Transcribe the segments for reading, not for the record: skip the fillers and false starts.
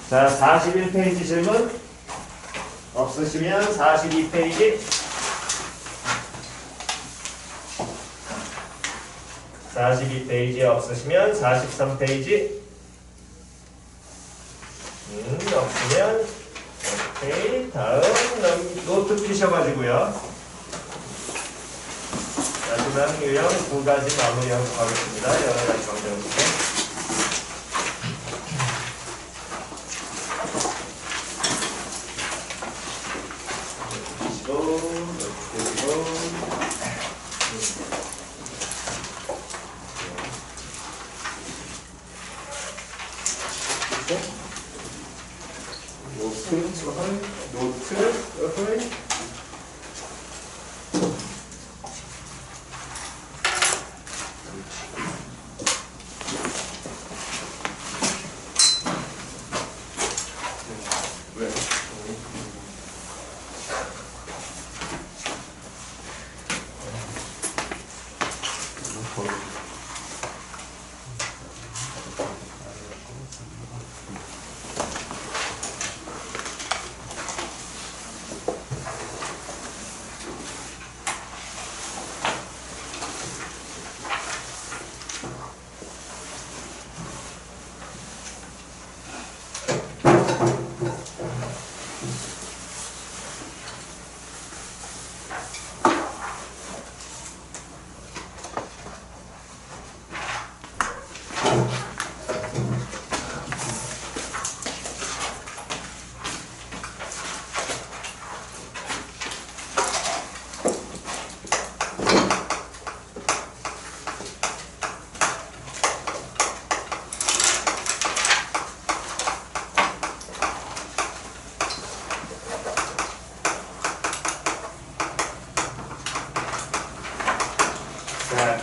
자, 41페이지 질문 없으시면 42페이지 42페이지 없으시면 43페이지 없으면 오케이. 다음 노트 피셔가지고요. 마지막 유형 두 가지 마무리하고 가겠습니다. 여러 가지 방정식에. 노트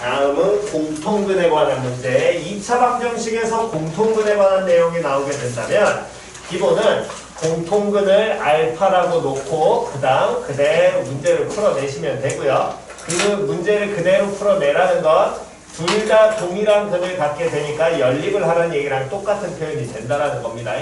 다음은 공통근에 관한 문제. 2차 방정식에서 공통근에 관한 내용이 나오게 된다면 기본은 공통근을 알파라고 놓고 그 다음 그대로 문제를 풀어내시면 되고요. 그 문제를 그대로 풀어내라는 건 둘 다 동일한 근을 갖게 되니까 연립을 하라는 얘기랑 똑같은 표현이 된다라는 겁니다.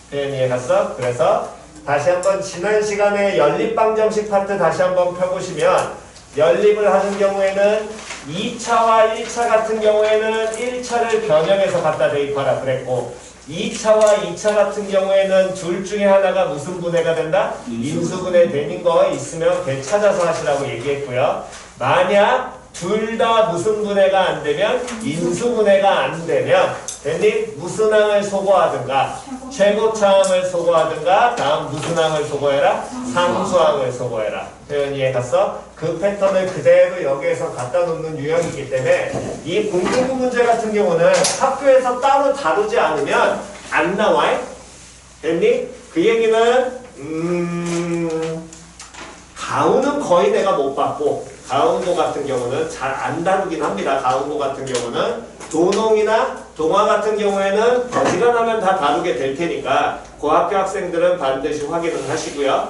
표현 이해 갔어? 그래서 다시 한번 지난 시간에 연립 방정식 파트 다시 한번 펴보시면 연립을 하는 경우에는 2차와 1차 같은 경우에는 1차를 변형해서 갖다 대입하라 그랬고 2차와 2차 같은 경우에는 둘 중에 하나가 무슨 분해가 된다? 인수분해 되는 거 있으면 걔 찾아서 하시라고 얘기했고요. 만약 둘 다 무슨 분해가 안 되면 인수분해가 안 되면 됐니? 무슨 항을 소거하든가 최고차항을 소거하든가 다음 무슨 항을 소거해라? 상수항을 소거해라. 표현 이해 갔어? 그 패턴을 그대로 여기에서 갖다 놓는 유형이기 때문에 이 공통분 문제 같은 경우는 학교에서 따로 다루지 않으면 안 나와. 됐니? 그 얘기는 가우는 거의 내가 못 봤고 가운고 같은 경우는 잘 안 다루긴 합니다. 가운고 같은 경우는 도농이나 동화 같은 경우에는 어지간하면 다 다루게 될 테니까 고학교 학생들은 반드시 확인을 하시고요.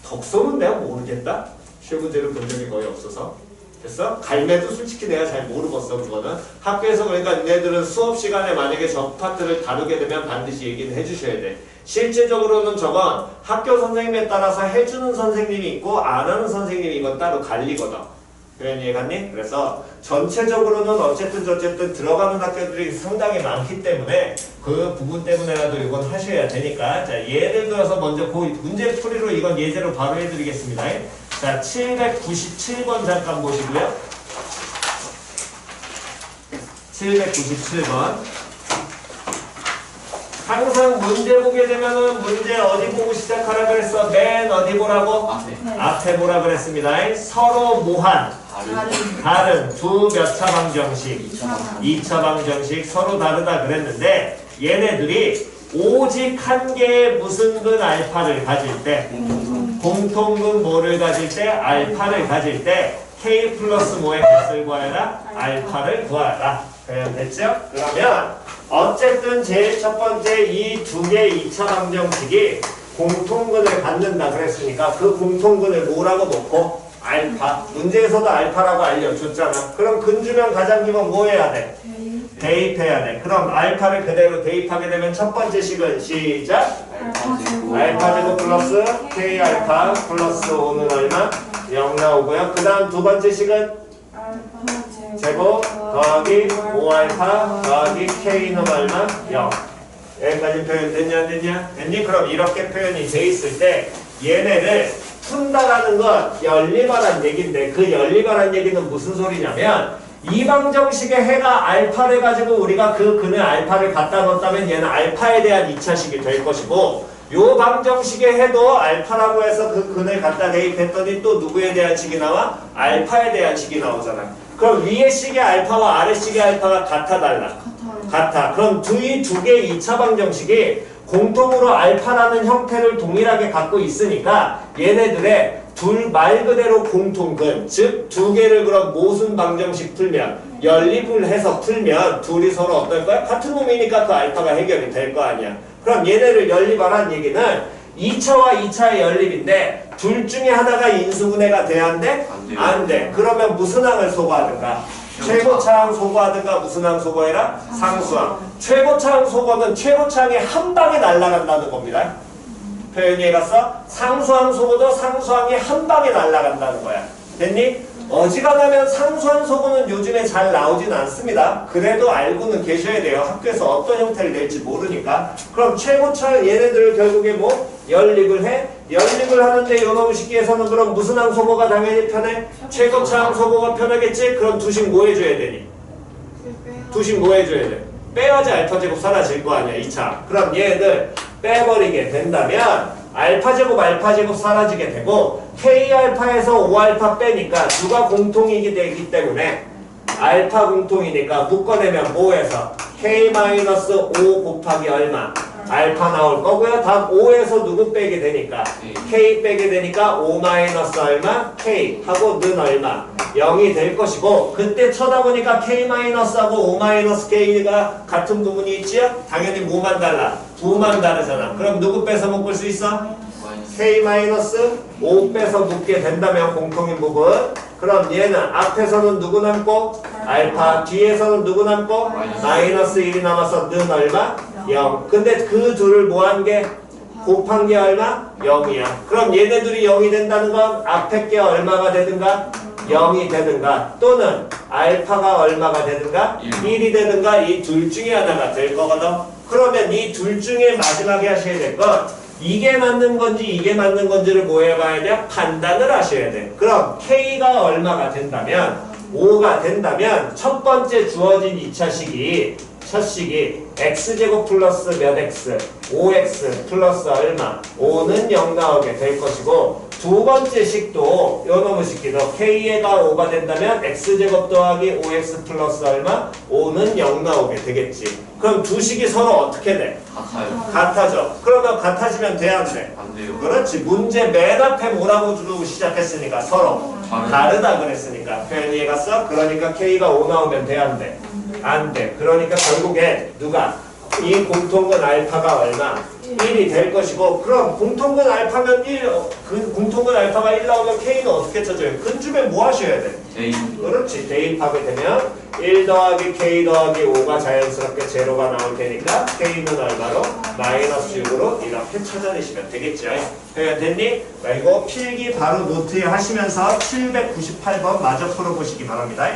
덕소는 내가 모르겠다. 실문제를 본 적이 거의 없어서. 됐어? 갈매도 솔직히 내가 잘 모르겠어. 그거는 학교에서 그러니까 얘네들은 수업 시간에 만약에 저 파트를 다루게 되면 반드시 얘기는 해주셔야 돼. 실제적으로는 저건 학교 선생님에 따라서 해주는 선생님이 있고 안 하는 선생님이 이건 따로 갈리거든. 그런 이해 갔니? 그래서 전체적으로는 어쨌든 들어가는 학교들이 상당히 많기 때문에 그 부분 때문에라도 이건 하셔야 되니까 자 예를 들어서 먼저 그 문제 풀이로 이건 예제로 바로 해드리겠습니다. 자 797번 잠깐 보시고요. 797번 항상 문제 보게 되면은 문제 어디 보고 시작하라 그랬어? 맨 어디 보라고? 앞에 보라 그랬습니다. 서로 무한 다른 두 몇 차 방정식 2차 방정식 서로 다르다 그랬는데 얘네들이 오직 한 개의 무슨 근 알파를 가질 때 공통근 뭐를 가질 때 알파를 가질 때 k 플러스 뭐의 값을 구하라? 알파를 구하라. 그냥 됐죠? 그러면 어쨌든 제일 첫 번째 이 두 개의 2차 방정식이 공통근을 갖는다 그랬으니까 그 공통근을 뭐라고 놓고 알파. 문제에서도 알파라고 알려줬잖아. 그럼 근 주면 가장 기본 뭐 해야 돼? 대입해야 돼. 그럼 알파를 그대로 대입하게 되면 첫 번째 식은 시작. 알파 제곱 플러스 K 알파 플러스 5는 얼마? 0 나오고요. 그 다음 두 번째 식은 제곱 더하기 5알파 더하기 K는 얼마? 0. 여기까지 표현 됐냐 안 됐냐? 됐니? 그럼 이렇게 표현이 돼 있을 때 얘네를 푼다라는 건 연립하란 얘기인데 그 연립하란 얘기는 무슨 소리냐면 이방정식의 해가 알파를 가지고 우리가 그 근의 알파를 갖다 넣었다면 얘는 알파에 대한 2차식이 될 것이고 요 방정식의 해도 알파라고 해서 그 근을 갖다 대입했더니 또 누구에 대한 식이 나와? 알파에 대한 식이 나오잖아. 그럼 위의 식의 알파와 아래 식의 알파가 같아 달라? 같아. 그럼 이 두 개의 2차 방정식이 공통으로 알파라는 형태를 동일하게 갖고 있으니까 얘네들의 둘 말 그대로 공통근, 즉 두 개를 그럼 모순 방정식 풀면 연립을 해서 풀면 둘이 서로 어떨 거야? 같은 놈이니까 그 알파가 해결이 될 거 아니야. 그럼 얘네를 연립하라는 얘기는 2차와 2차의 연립인데 둘 중에 하나가 인수분해가 돼야 안 돼? 안 돼. 그러면 무슨 항을 소거하든가? 최고차항 소거하든가 무슨 항 소거해라? 상수항. 최고차항 소거는 최고차항이 한 방에 날아간다는 겁니다. 표현이 해갔어? 상수항 소거도 상수항이 한 방에 날아간다는 거야. 됐니? 어지간하면 상수항 소거는 요즘에 잘 나오진 않습니다. 그래도 알고는 계셔야 돼요. 학교에서 어떤 형태를 낼지 모르니까. 그럼 최고차항 얘네들을 결국에 뭐? 연립을 해? 연립을 하는데 요놈 식기에서는 그럼 무슨 항 소거가 당연히 편해? 최고차항 소거가 편하겠지? 그럼 두식 뭐 해줘야 되니? 두식 뭐 해줘야 돼? 빼야지 알파 제곱 사라질 거 아니야 2차. 그럼 얘들 빼버리게 된다면 알파 제곱 사라지게 되고 K 알파에서 5알파 빼니까 누가 공통이기 되기 때문에 알파 공통이니까 묶어내면 뭐에서 K-5 곱하기 얼마? 알파 나올 거고요. 다음 5에서 누구 빼게 되니까 K 빼게 되니까 5 마이너스 얼마? K 하고 는 얼마? 0이 될 것이고 그때 쳐다보니까 K 마이너스하고 5 마이너스 K가 같은 부분이 있지요? 당연히 뭐만 달라? 2만 다르잖아. 그럼 누구 빼서 묶을 수 있어? K 마이너스 5 빼서 묶게 된다면 공통인 부분. 그럼 얘는 앞에서는 누구 남고? 알파. 뒤에서는 누구 남고? 마이너스 1이 남아서 는 얼마? 0. 근데 그 둘을 뭐한 게? 곱한 게 얼마? 0이야. 그럼 얘네들이 0이 된다는 건 앞에 게 얼마가 되든가? 0이 되든가 또는 알파가 얼마가 되든가 1이 되든가 이 둘 중에 하나가 될 거거든. 그러면 이 둘 중에 마지막에 하셔야 될 건 이게 맞는 건지 이게 맞는 건지를 뭐 해봐야 돼? 판단을 하셔야 돼. 그럼 K가 얼마가 된다면 5가 된다면 첫 번째 주어진 2차식이 첫 식이 x제곱 플러스 몇 x 5x 플러스 얼마 5는 0 나오게 될 것이고 두 번째 식도 요 놈의 식기도 k가 5가 된다면 x제곱 더하기 5x 플러스 얼마 5는 0 나오게 되겠지. 그럼 두 식이 서로 어떻게 돼? 같아요. 같아져. 그러면 같아지면 돼 안 돼? 안 돼요. 그렇지. 문제 맨 앞에 뭐라고 주고 시작했으니까 서로 다르다 그랬으니까 표현이 해갔어? 그러니까 k가 5 나오면 돼 안 돼? 안 돼. 그러니까 결국에 누가? 이 공통근 알파가 얼마? 1이 될 것이고 그럼 공통근 알파면 1, 공통근 알파가 1 나오면 K는 어떻게 쳐져요? 근주면 뭐 하셔야 돼? 대입. 그렇지. 대입하게 되면 1 더하기 K 더하기 5가 자연스럽게 제로가 나올 테니까 K는 얼마로? 마이너스 6으로 이렇게 찾아내시면 되겠죠. 그러니까 됐니? 그리고 필기 바로 노트에 하시면서 798번 마저 풀어보시기 바랍니다.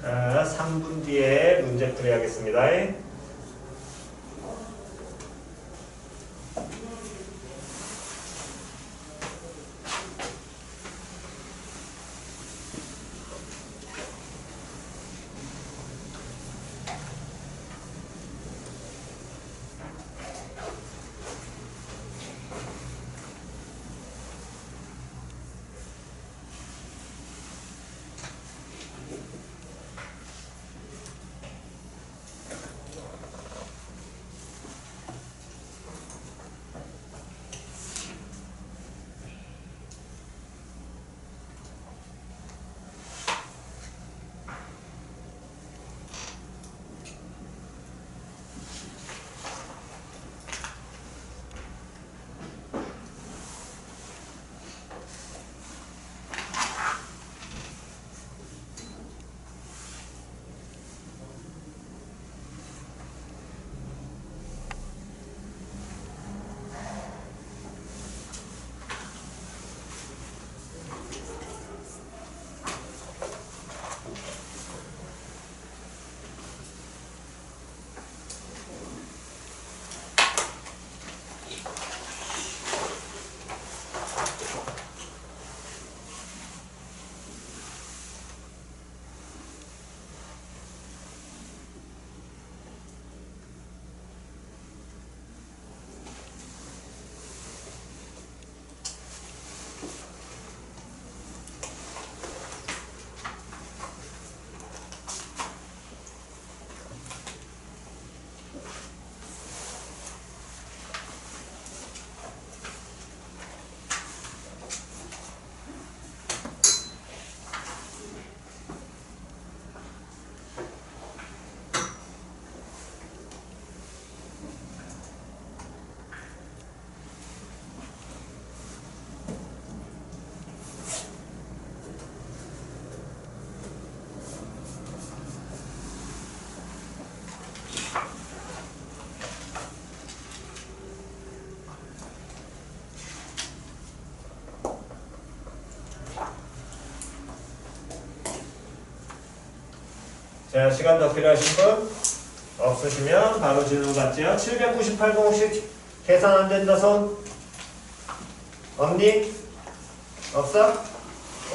자, 3분 뒤에 문제 풀이하겠습니다. 자, 시간 더 필요하신 분? 없으시면 바로 질문 받지요. 798번 혹시 계산 안 된다 손? 없니? 없어?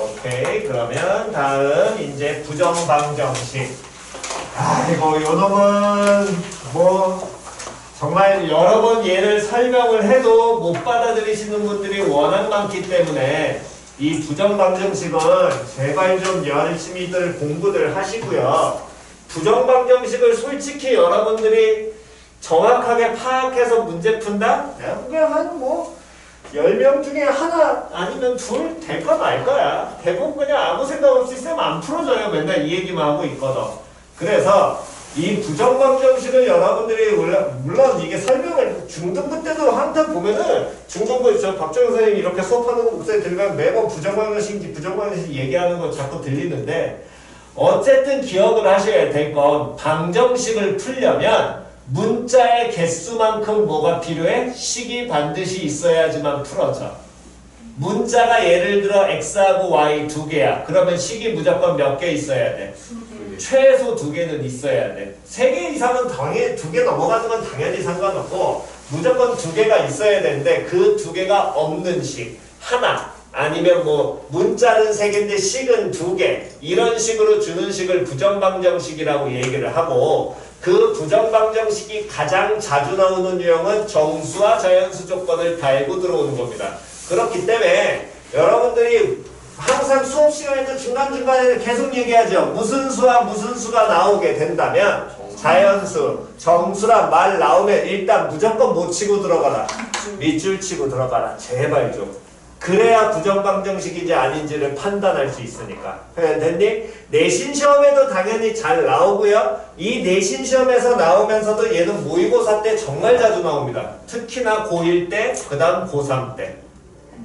오케이. 그러면 다음 이제 부정방정식. 아이고 요놈은 뭐 정말 여러 번 얘를 설명을 해도 못 받아들이시는 분들이 워낙 많기 때문에 이 부정방정식은 제발 좀 열심히들 공부들 하시고요. 부정방정식을 솔직히 여러분들이 정확하게 파악해서 문제 푼다? 내가 그냥 한 뭐 10명 중에 하나 아니면 둘 될 거 말 거야. 대부분 그냥 아무 생각 없이 쌤 안 풀어줘요. 맨날 이 얘기만 하고 있거든. 그래서 이 부정방정식을 여러분들이 물론 이게 설명을 중등부 때도 한탄 보면은 중등부 저 박정희 선생님이 이렇게 수업하는 거 목소리 들으면 매번 부정방정식 얘기하는 거 자꾸 들리는데 어쨌든 기억을 하셔야 될 건 방정식을 풀려면 문자의 개수만큼 뭐가 필요해? 식이 반드시 있어야지만 풀어져. 문자가 예를 들어 x하고 y 두 개야. 그러면 식이 무조건 몇 개 있어야 돼? 최소 2개는 있어야 돼. 3개 이상은 당연히 2개 넘어가는 건 당연히 상관없고 무조건 2개가 있어야 되는데 그 2개가 없는 식 하나 아니면 뭐 문자는 3개인데 식은 2개 이런 식으로 주는 식을 부정방정식이라고 얘기를 하고 그 부정방정식이 가장 자주 나오는 유형은 정수와 자연수 조건을 달고 들어오는 겁니다. 그렇기 때문에 여러분들이 항상 수업 시간에도 중간중간에 계속 얘기하죠. 무슨 수와 무슨 수가 나오게 된다면 자연수, 정수란 말 나오면 일단 무조건 못 치고 들어가라. 밑줄 치고 들어가라. 제발 좀. 그래야 부정방정식인지 아닌지를 판단할 수 있으니까. 됐니? 내신 시험에도 당연히 잘 나오고요. 이 내신 시험에서 나오면서도 얘는 모의고사 때 정말 자주 나옵니다. 특히나 고1 때, 그 다음 고3 때.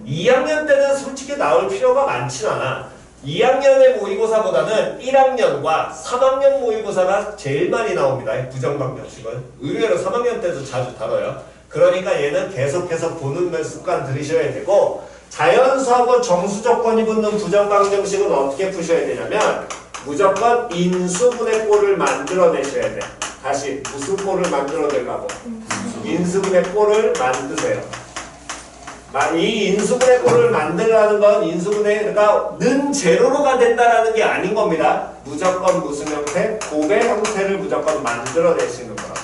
2학년 때는 솔직히 나올 필요가 많진 않아. 2학년의 모의고사보다는 1학년과 3학년 모의고사가 제일 많이 나옵니다. 부정방정식은. 의외로 3학년 때도 자주 다뤄요. 그러니까 얘는 계속해서 보는 습관 들이셔야 되고 자연수하고 정수 조건이 붙는 부정방정식은 어떻게 푸셔야 되냐면 무조건 인수분해 꼴을 만들어내셔야 돼. 다시 무슨 꼴을 만들어내려고? 인수분해 꼴을 만드세요. 이 인수분해 꼴을 만들라는 건 인수분해가 는 제로로가 된다라는 게 아닌 겁니다. 무조건 무슨 형태? 곱의 형태를 무조건 만들어내시는 거라고.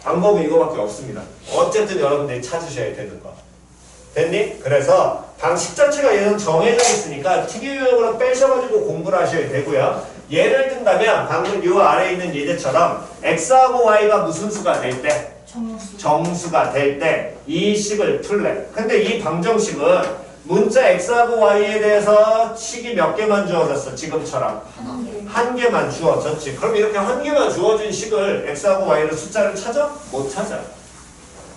방법은 이거밖에 없습니다. 어쨌든 여러분들이 찾으셔야 되는 거. 됐니? 그래서 방식 자체가 얘는 정해져 있으니까 특이 유형으로 빼셔가지고 공부를 하셔야 되고요. 예를 든다면 방금 요 아래에 있는 예제처럼 x하고 y가 무슨 수가 될 때? 정수가 될 때 이 식을 풀래. 근데 이 방정식은 문자 x하고 y에 대해서 식이 몇 개만 주어졌어? 지금처럼 한 개만 주어졌지. 그럼 이렇게 한 개만 주어진 식을 x하고 y를 숫자를 찾아? 못 찾아.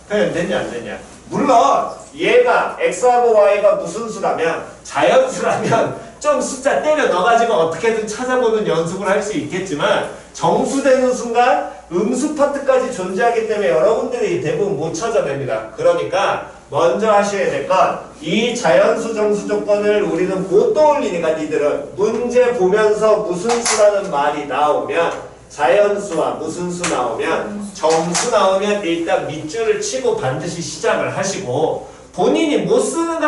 표현됐냐 안 됐냐? 물론 얘가 x하고 y가 무슨 수라면 자연수라면 좀 숫자 때려 넣어가지고 어떻게든 찾아보는 연습을 할 수 있겠지만 정수되는 순간 음수 파트까지 존재하기 때문에 여러분들이 대부분 못 찾아냅니다. 그러니까 먼저 하셔야 될 건 이 자연수 정수 조건을 우리는 못 떠올리니까 니들은 문제 보면서 무슨 수라는 말이 나오면 자연수와 무슨 수 나오면 정수 나오면 일단 밑줄을 치고 반드시 시작을 하시고 본인이 못 쓸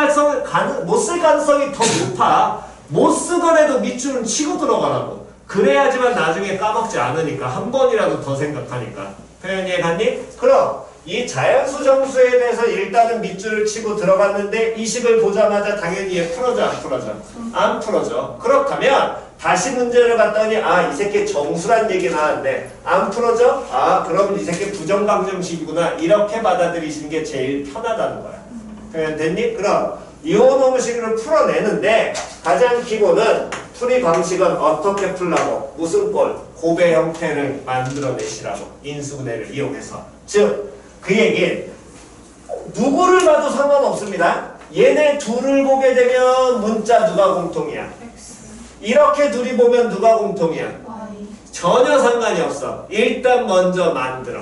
가능성이 더 높아. 못 쓰더라도 밑줄은 치고 들어가라고. 그래야지만 나중에 까먹지 않으니까 한 번이라도 더 생각하니까. 표현 이해갔니? 그럼 이 자연수 정수에 대해서 일단은 밑줄을 치고 들어갔는데 이 식을 보자마자 당연히 얘 풀어져 안 풀어져? 안 풀어져. 그렇다면 다시 문제를 봤더니 이 새끼 정수란 얘기 나왔는데 안 풀어져? 그러면 이 새끼 부정방정식이구나. 이렇게 받아들이시는 게 제일 편하다는 거야. 표현 됐니? 그럼 이온호식을 풀어내는데 가장 기본은 풀이 방식은 어떻게 풀라고? 무슨 꼴? 곱의 형태를 만들어내시라고. 인수분해를 이용해서. 즉 그 얘기는 누구를 봐도 상관없습니다. 얘네 둘을 보게 되면 문자 누가 공통이야? 이렇게 둘이 보면 누가 공통이야? 전혀 상관이 없어. 일단 먼저 만들어.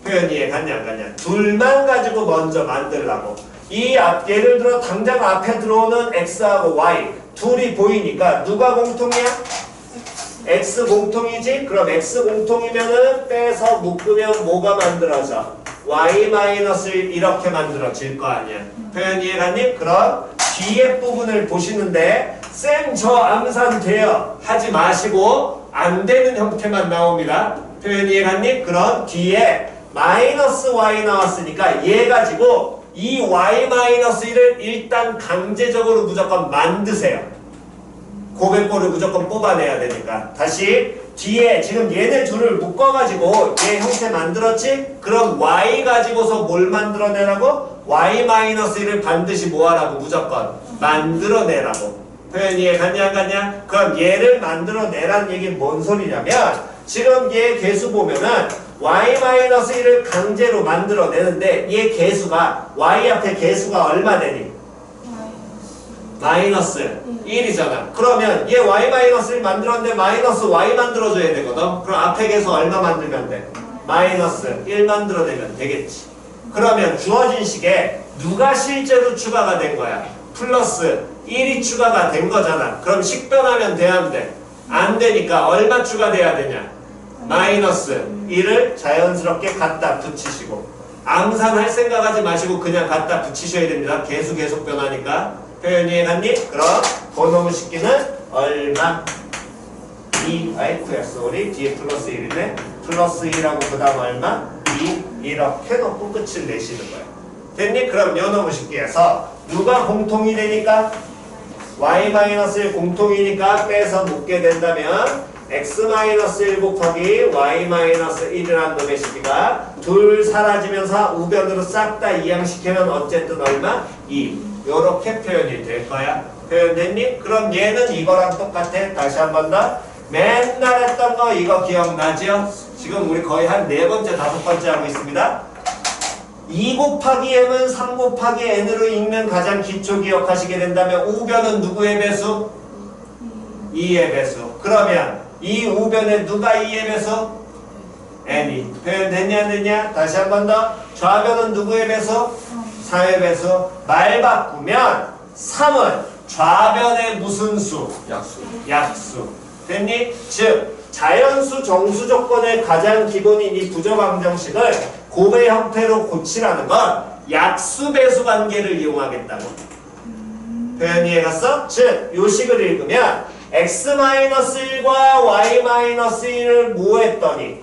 표현 이해 갔냐 안 갔냐? 둘만 가지고 먼저 만들라고. 예를 들어 당장 앞에 들어오는 x하고 y 둘이 보이니까 누가 공통이야? x 공통이지? 그럼 x 공통이면은 빼서 묶으면 뭐가 만들어져? y-1 이렇게 만들어질 거 아니야. 표현 이해 갔니? 그럼 뒤에 부분을 보시는데 쌤 저 암산 돼요 하지 마시고 안 되는 형태만 나옵니다. 표현 이해 갔니? 그럼 뒤에 마이너스 y 나왔으니까 얘 가지고 이 y-1을 일단 강제적으로 무조건 만드세요. 고백골을 무조건 뽑아내야 되니까. 다시 뒤에 지금 얘네 둘을 묶어가지고 얘 형태 만들었지? 그럼 y 가지고서 뭘 만들어내라고? y-1을 반드시 뭐하라고? 무조건 만들어내라고. 표현 이해 갔냐 안 갔냐? 그럼 얘를 만들어내란 얘기는 뭔 소리냐면 지금 얘 개수 보면은 y-1을 강제로 만들어내는데 얘 개수가 y 앞에 개수가 얼마 되니? 마이너스 1이잖아. 그러면 얘 y-1을 만들었는데 마이너스 y 만들어줘야 되거든. 그럼 앞에 개수 얼마 만들면 돼? 마이너스 1 만들어내면 되겠지. 그러면 주어진 식에 누가 실제로 추가가 된 거야? 플러스 1이 추가가 된 거잖아. 그럼 식 변하면 돼 안 돼? 안 되니까 얼마 추가돼야 되냐? 마이너스 1을 자연스럽게 갖다 붙이시고 암산할 생각하지 마시고 그냥 갖다 붙이셔야 됩니다. 개수 계속 변하니까. 표현 이해갔니? 그럼 번호 식기는 얼마? 2 아이쿠야 쏘리 뒤에 플러스 1이네. 플러스 2라고 그 다음 얼마? 2 이렇게 놓고 끝을 내시는 거야. 됐니? 그럼 요놈의 식기에서 누가 공통이 되니까? y-1 공통이니까 빼서 묶게 된다면 x-1 곱하기 y-1이라는 놈의 식기가 둘 사라지면서 우변으로 싹 다 이항시키면 어쨌든 얼마? 2 요렇게 표현이 될 거야. 표현됐니? 그럼 얘는 이거랑 똑같아. 다시 한 번 더. 맨날 했던 거 이거 기억나죠? 지금 우리 거의 한 4번째, 5번째 하고 있습니다. 2 곱하기 m은 3 곱하기 n으로 읽는 가장 기초 기억하시게 된다면 우변은 누구의 배수? 2의 배수. 그러면 이 우변에 누가 2의 배수? n이. 표현됐냐 안 됐냐? 다시 한 번 더. 좌변은 누구의 배수? 4의 배수. 말 바꾸면 3은 좌변의 무슨 수? 약수. 됐니? 즉 자연수 정수 조건의 가장 기본인 이 부정방정식을 곱의 형태로 고치라는 건 약수 배수 관계를 이용하겠다고. 표현 이해갔어? 즉 요식을 읽으면 x-1과 y-1을 뭐 했더니?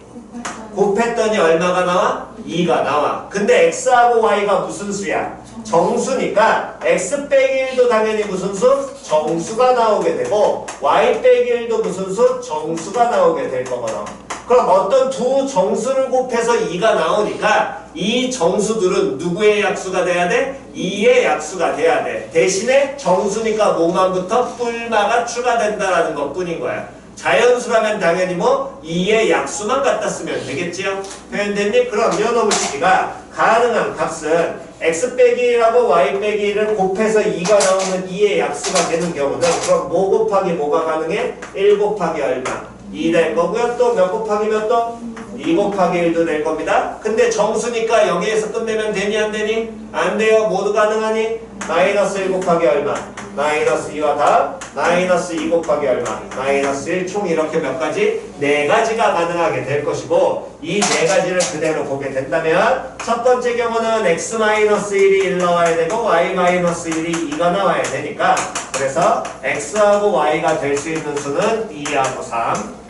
곱했더니 얼마가 나와? 2가 나와. 근데 x하고 y가 무슨 수야? 정수니까 x 빼기 1도 당연히 무슨 수? 정수가 나오게 되고 y 빼기 1도 무슨 수? 정수가 나오게 될 거거든. 그럼 어떤 두 정수를 곱해서 2가 나오니까 이 정수들은 누구의 약수가 돼야 돼? 2의 약수가 돼야 돼. 대신에 정수니까 뭐만 붙어? 뿔마가 추가된다라는 것 뿐인 거야. 자연수라면 당연히 뭐 2의 약수만 갖다 쓰면 되겠지요? 표현됐니? 그럼 요놈의식이가 가능한 값은 x 빼기 1하고 y 빼기 1을 곱해서 2가 나오는 2의 약수가 되는 경우는 그럼 뭐 곱하기 뭐가 가능해? 1 곱하기 얼마? 2 될 거고요. 또 몇 곱하기 몇 도? 2 곱하기 1도 될 겁니다. 근데 정수니까 여기에서 끝내면 되니 안 되니? 안 돼요. 모두 가능하니? 마이너스 1 곱하기 얼마? 마이너스 2와 다음 마이너스 2 곱하기 얼마? 마이너스 1 총 이렇게 몇 가지? 4가지가 가능하게 될 것이고 이 4가지를 그대로 보게 된다면 첫 번째 경우는 x-1이 1 나와야 되고 y-1이 2가 나와야 되니까 그래서 x하고 y가 될 수 있는 수는 2하고 3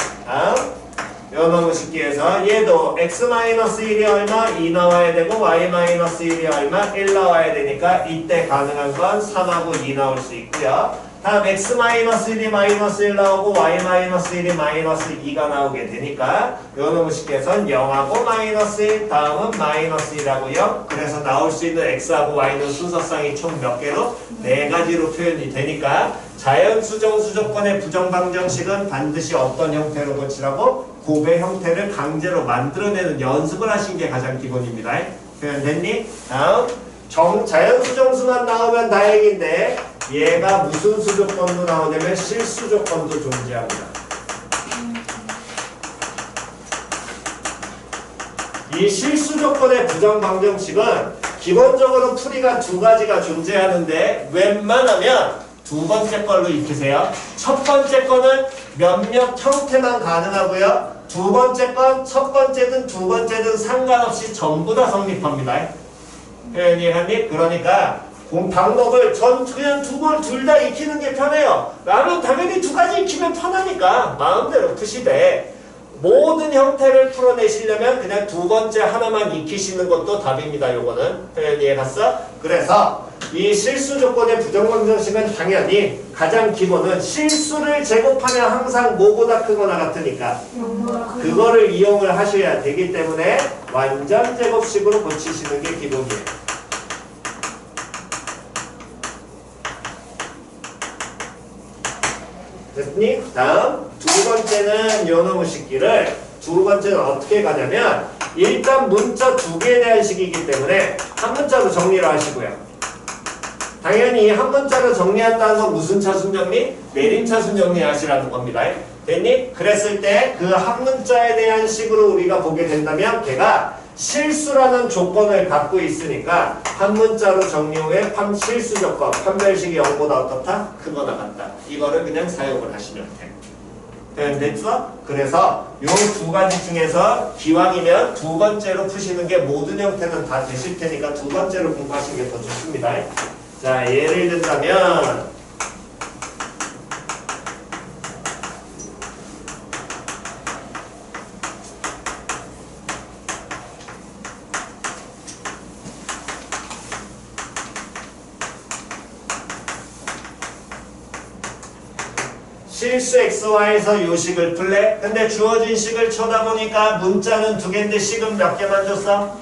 요놈의 식기에서 얘도 x-1이 얼마? 2 나와야 되고 y-1이 얼마? 1 나와야 되니까 이때 가능한 건 3하고 2 나올 수 있고요. 다음 x-1이 마이너스 1 나오고 y-1이 마이너스 2가 나오게 되니까 요놈의 식기에서는 0하고 마이너스 1 다음은 마이너스 1하고 0 그래서 나올 수 있는 x하고 y는 순서상이 총 몇 개로? 4가지로 표현이 되니까 자연수 정수 조건의 부정방정식은 반드시 어떤 형태로 고치라고? 곱의 형태를 강제로 만들어내는 연습을 하신 게 가장 기본입니다. 표현됐니? 다음 자연수 정수만 나오면 다행인데 얘가 무슨 수 조건도 나오냐면 실수 조건도 존재합니다. 이 실수 조건의 부정방정식은 기본적으로 풀이가 2가지가 존재하는데 웬만하면 두 번째 걸로 익히세요. 첫 번째 거는 몇몇 형태만 가능하고요. 두 번째 건 첫 번째든 두 번째든 상관없이 전부 다 성립합니다. 표현이 그러니까 방법을 그냥 둘 다 익히는 게 편해요. 나는 당연히 2가지 익히면 편하니까 마음대로 푸시되 모든 형태를 풀어내시려면 그냥 두 번째 하나만 익히시는 것도 답입니다. 요거는 표현이 갔어? 그래서 이 실수 조건의 부정방정식은 당연히 가장 기본은 실수를 제곱하면 항상 뭐보다 크거나 같으니까 그거를 이용을 하셔야 되기 때문에 완전 제곱식으로 고치시는 게 기본이에요. 됐니? 다음 두 번째는 요놈의 식기를 두 번째는 어떻게 가냐면 일단 문자 2개에 대한 식이기 때문에 한 문자로 정리를 하시고요. 당연히 한 문자로 정리한다는 건 무슨 차순 정리? 내림 차순 정리 하시라는 겁니다. 됐니? 그랬을 때 그 한 문자에 대한 식으로 우리가 보게 된다면 걔가 실수라는 조건을 갖고 있으니까 한 문자로 정리 후에 실수 조건, 판별식이 0보다 어떻다? 크거나 같다. 이거를 그냥 사용을 하시면 돼. 됐어? 그래서 요 2가지 중에서 기왕이면 두 번째로 푸시는 게 모든 형태는 다 되실 테니까 두 번째로 공부하시는 게 더 좋습니다. 자, 예를 든다면 실수 xy에서 요식을 풀래? 근데 주어진 식을 쳐다보니까 문자는 2개인데 식은 몇 개만 줬어?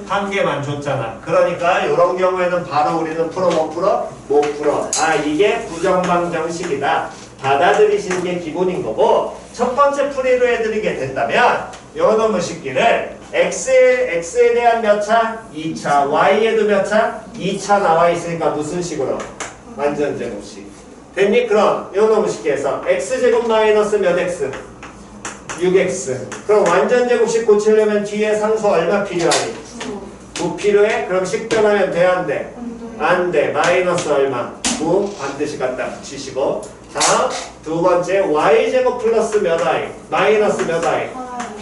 1개만 줬잖아. 그러니까 이런 경우에는 바로 우리는 풀어 못 풀어? 못 풀어. 아, 이게 부정방정식이다. 받아들이시는 게 기본인 거고 첫 번째 풀이로 해드리게 된다면 요놈의 식기를 x에 대한 몇 차? 2차. y에도 몇 차? 2차 나와 있으니까 무슨 식으로? 완전 제곱식. 됐니? 그럼 요놈의 식기에서 x제곱 마이너스 몇 x? 6x. 그럼 완전 제곱식 고치려면 뒤에 상수 얼마 필요하니? 9 필요해? 그럼 식 변하면 돼? 안 돼? 안 돼. 마이너스 얼마? 9 반드시 갖다 붙이시고 다음 두 번째 y제곱 플러스 몇 i? 마이너스 몇 i?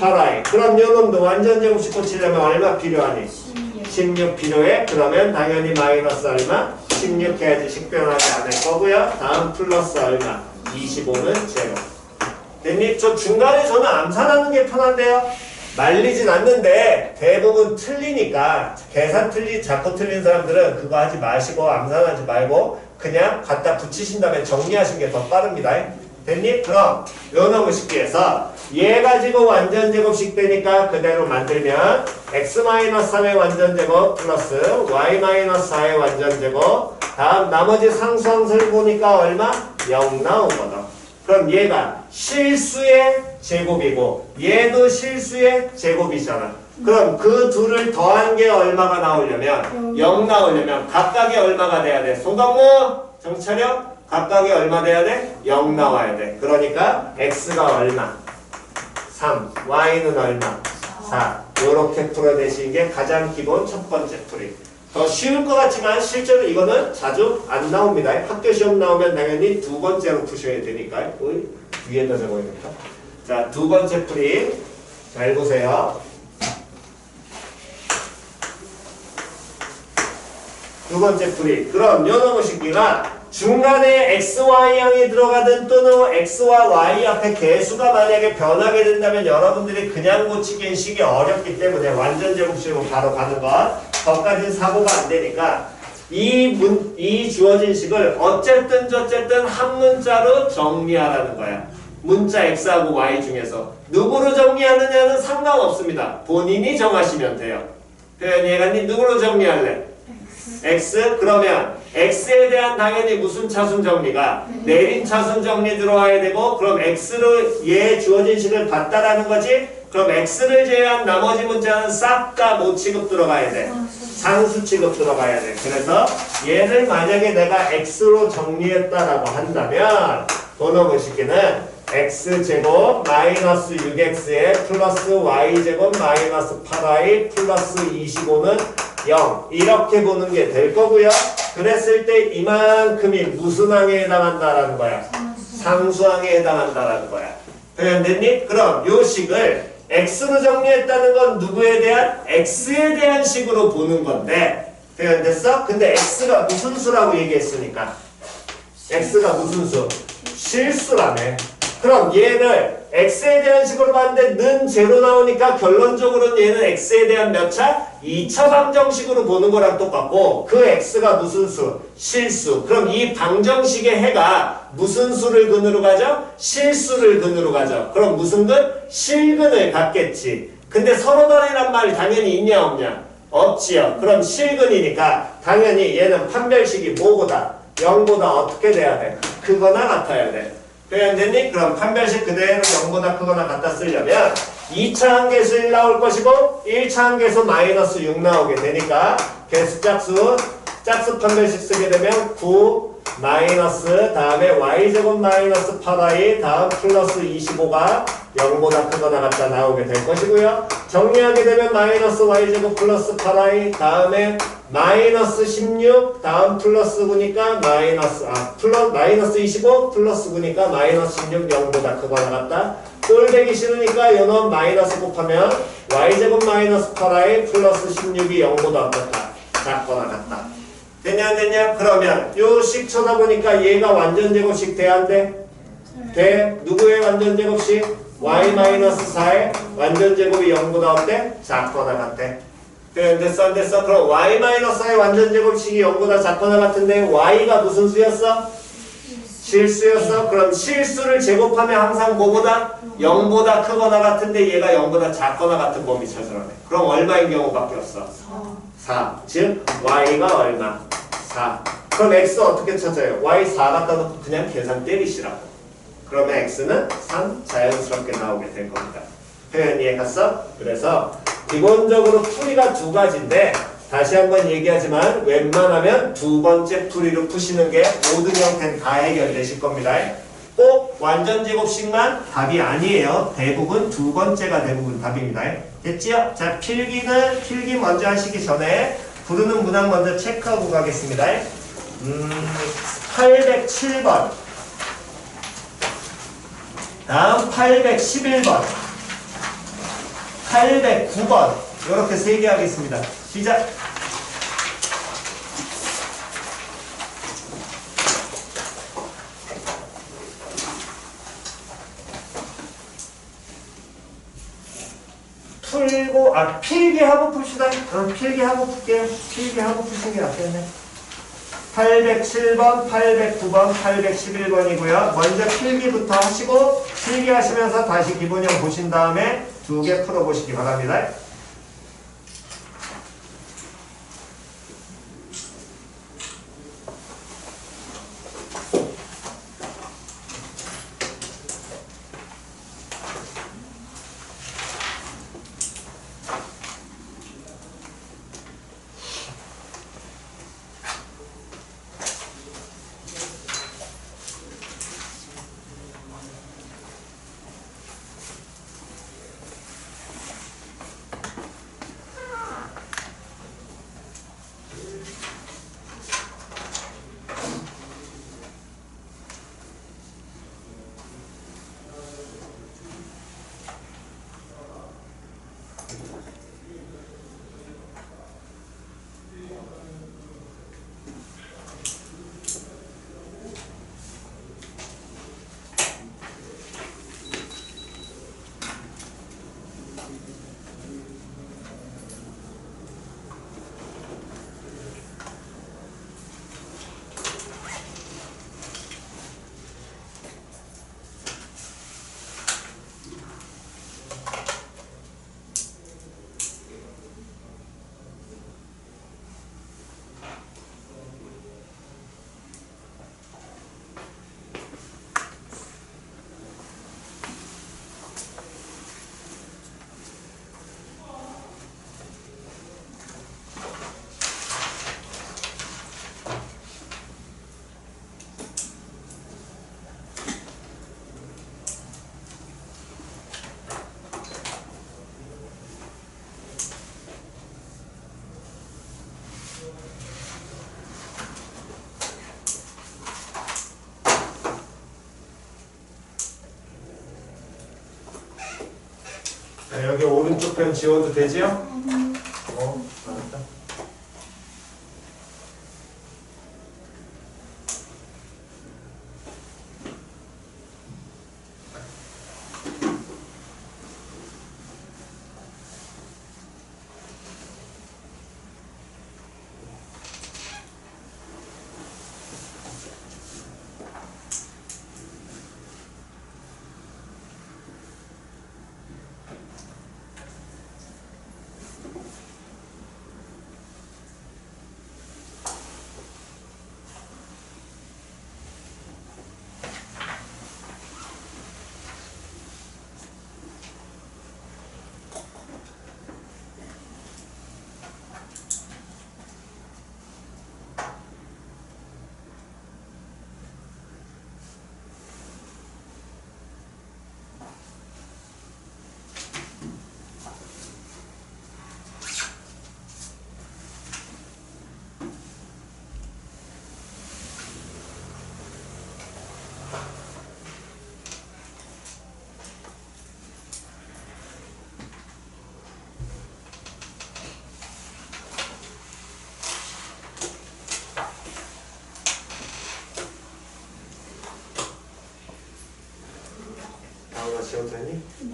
8i. 그럼 요 놈도 완전 제곱식 고치려면 얼마 필요하니? 16 필요해. 그러면 당연히 마이너스 얼마? 16 해야지 식변하지 않을 거고요. 다음 플러스 얼마? 25는 제로. 됐니? 저 중간에 저는 암산하는 게 편한데요. 말리진 않는데 대부분 틀리니까 계산 자꾸 틀린 사람들은 그거 하지 마시고 암산하지 말고 그냥 갖다 붙이신 다음에 정리하신 게 더 빠릅니다. 됐니? 그럼 요 놈을 쉽게 해서 얘 가지고 완전 제곱식 되니까 그대로 만들면 x-3의 완전 제곱 플러스 y-4의 완전 제곱 다음 나머지 상수함수를 보니까 얼마? 0 나오거든. 그럼 얘가 실수의 제곱이고 얘도 실수의 제곱이잖아. 그럼 그 둘을 더한 게 얼마가 나오려면 0 나오려면 각각이 얼마가 돼야 돼? 송강무 정차력 각각이 얼마 돼야 돼? 0 나와야 돼. 그러니까 x가 얼마? 3, y는 얼마? 4. 요렇게 풀어내시는 게 가장 기본 첫 번째 풀이. 더 쉬울 것 같지만 실제로 이거는 자주 안 나옵니다. 학교 시험 나오면 당연히 두 번째로 푸셔야 되니까요. 위에다 적어야겠다. 자, 두 번째 풀이. 잘 보세요. 두 번째 풀이. 그럼 요 놈의 식기가 중간에 XY형이 들어가든 또는 X와 Y 앞에 개수가 만약에 변하게 된다면 여러분들이 그냥 고치기엔 식이 어렵기 때문에 완전 제곱식으로 바로 가는 것 거기까지는 사고가 안 되니까 이 주어진 식을 어쨌든 저쨌든 한 문자로 정리하라는 거야. 문자 X하고 Y 중에서 누구로 정리하느냐는 상관없습니다. 본인이 정하시면 돼요. 표현이 해가니 누구로 정리할래? X? 그러면 X에 대한 당연히 무슨 차순 정리가? 내린 차순 정리 들어와야 되고 그럼 X로 얘 주어진 식을 봤다라는 거지? 그럼 X를 제외한 나머지 문자는 싹 다 뭐 취급 들어가야 돼? 상수 취급 들어가야 돼. 그래서 얘를 만약에 내가 X로 정리했다라고 한다면 도놈의 식기는 X제곱 마이너스 6X에 플러스 Y제곱 마이너스 8Y 플러스 25는 0 이렇게 보는 게 될 거고요. 그랬을 때 이만큼이 무슨 항에 해당한다라는 거야? 상수항에 해당한다라는 거야. 표현됐니? 그럼 요 식을 X로 정리했다는 건 누구에 대한? X에 대한 식으로 보는 건데 표현됐어? 근데 X가 무슨 수라고 얘기했으니까 X가 무슨 수? 실수라네. 그럼 얘를 x에 대한 식으로 봤는데 는 제로 나오니까 결론적으로는 얘는 x에 대한 몇 차? 2차 방정식으로 보는 거랑 똑같고 그 x가 무슨 수? 실수. 그럼 이 방정식의 해가 무슨 수를 근으로 가죠? 실수를 근으로 가죠. 그럼 무슨 근? 실근을 갖겠지. 근데 서로 다르란 말이 당연히 있냐 없냐? 없지요. 그럼 실근이니까 당연히 얘는 판별식이 뭐보다? 0보다 어떻게 돼야 돼? 크거나 같아야 돼. 표현됐니? 그럼 판별식 그대로 0보다 크거나 같다 쓰려면 2차 항계수 1 나올 것이고 1차 항계수 마이너스 6 나오게 되니까 개수 짝수 판별식 쓰게 되면 9 마이너스 다음에 y제곱 마이너스 8y 다음 플러스 25가 0보다 크거나 같다 나오게 될 것이고요. 정리하게 되면 마이너스 y제곱 플러스 8y 다음에 마이너스 16 다음 플러스 9니까 마이너스 25 플러스 9니까 마이너스 16 0보다 크거나 같다. 꼴되기 싫으니까 요놈 마이너스 곱하면 y제곱 마이너스 8y 플러스 16이 0보다 어떻다? 작거나 같다. 됐냐 안 됐냐? 그러면 요 식 쳐다보니까 얘가 완전 제곱식 돼야 안 돼? 돼? 누구의 완전 제곱식? y-4의 완전 제곱이 0보다 어때? 작거나 같대. 됐어 안 됐어? 그럼 y-4의 완전 제곱식이 0보다 작거나 같은데 y가 무슨 수였어? 실수였어? 그럼 실수를 제곱하면 항상 뭐보다? 0보다 크거나 같은데 얘가 0보다 작거나 같은 범위 찾으라네. 그럼 얼마인 경우밖에 없어? 4. 즉 y가 얼마? 4. 그럼 x 어떻게 찾아요? y 4 갖다 놓고 그냥 계산 때리시라고. 그러면 x는 3 자연스럽게 나오게 될 겁니다. 표현 이해 갔어? 그래서 기본적으로 풀이가 두 가지인데 다시 한번 얘기하지만 웬만하면 두 번째 풀이로 푸시는 게 모든 형태는 다 해결되실 겁니다. 꼭 완전 제곱식만 답이 아니에요. 대부분 두 번째가 대부분 답입니다. 됐지요? 자, 필기 먼저 하시기 전에 부르는 문항 먼저 체크하고 가겠습니다. 807번 다음 811번, 809번 이렇게 3개 하겠습니다. 시작! 풀고, 필기하고 풉시다. 필기하고 풀게요. 필기하고 푸시는 게 낫겠네. 807번, 809번, 811번이고요. 먼저 필기부터 하시고 필기하시면서 다시 기본형 보신 다음에 2개 풀어보시기 바랍니다. 여기 오른쪽 편 지워도 되지요? 알았다. 지워도 되니? 네.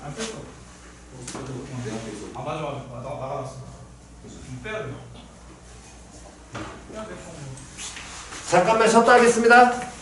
안 뺐어. 아 맞아 나가놨어. 빼야 돼. 빼야 돼. 잠깐만 쉬었다 하겠습니다.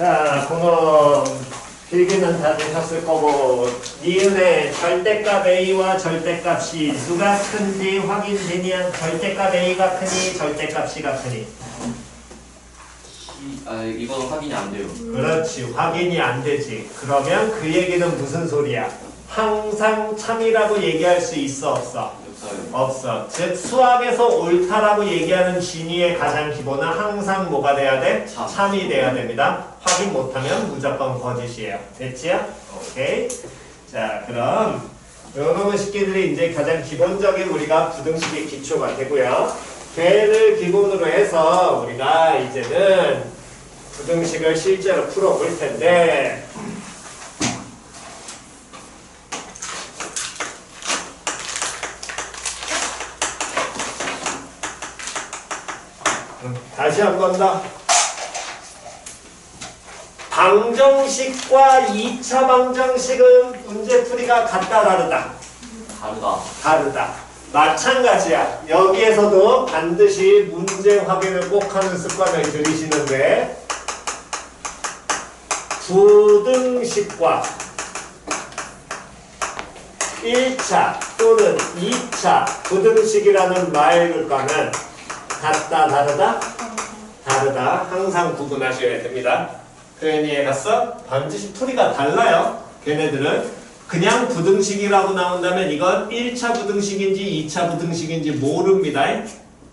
자, 그럼 필기는 다 되셨을 거고 니은의 절대값 A와 절대값 C 누가 큰지 확인되냐? 절대값 A가 크니 절대값 C가 크니? 이거는 확인이 안 돼요. 그렇지, 확인이 안 되지. 그러면 그 얘기는 무슨 소리야? 항상 참이라고 얘기할 수 있어 없어? 없어요. 없어. 즉 수학에서 옳다라고 얘기하는 진위의 가장 기본은 항상 뭐가 돼야 돼? 참. 참이 돼야 됩니다. 확인 못하면 무조건 거짓이에요. 됐지요? 오케이. 자, 그럼 요놈의 식기들이 이제 가장 기본적인 우리가 부등식의 기초가 되고요. 걔를 기본으로 해서 우리가 이제는 부등식을 실제로 풀어볼 텐데 다시 한 번 더. 방정식과 2차 방정식은 문제풀이가 같다 다르다? 다르다. 다르다. 마찬가지야. 여기에서도 반드시 문제 확인을 꼭 하는 습관을 들이시는데 부등식과 1차 또는 2차 부등식이라는 말과는 같다 다르다? 다르다. 항상 구분하셔야 됩니다. 표현 이해 갔어? 반드시 풀이가 달라요. 걔네들은 그냥 부등식이라고 나온다면 이건 1차 부등식인지 2차 부등식인지 모릅니다.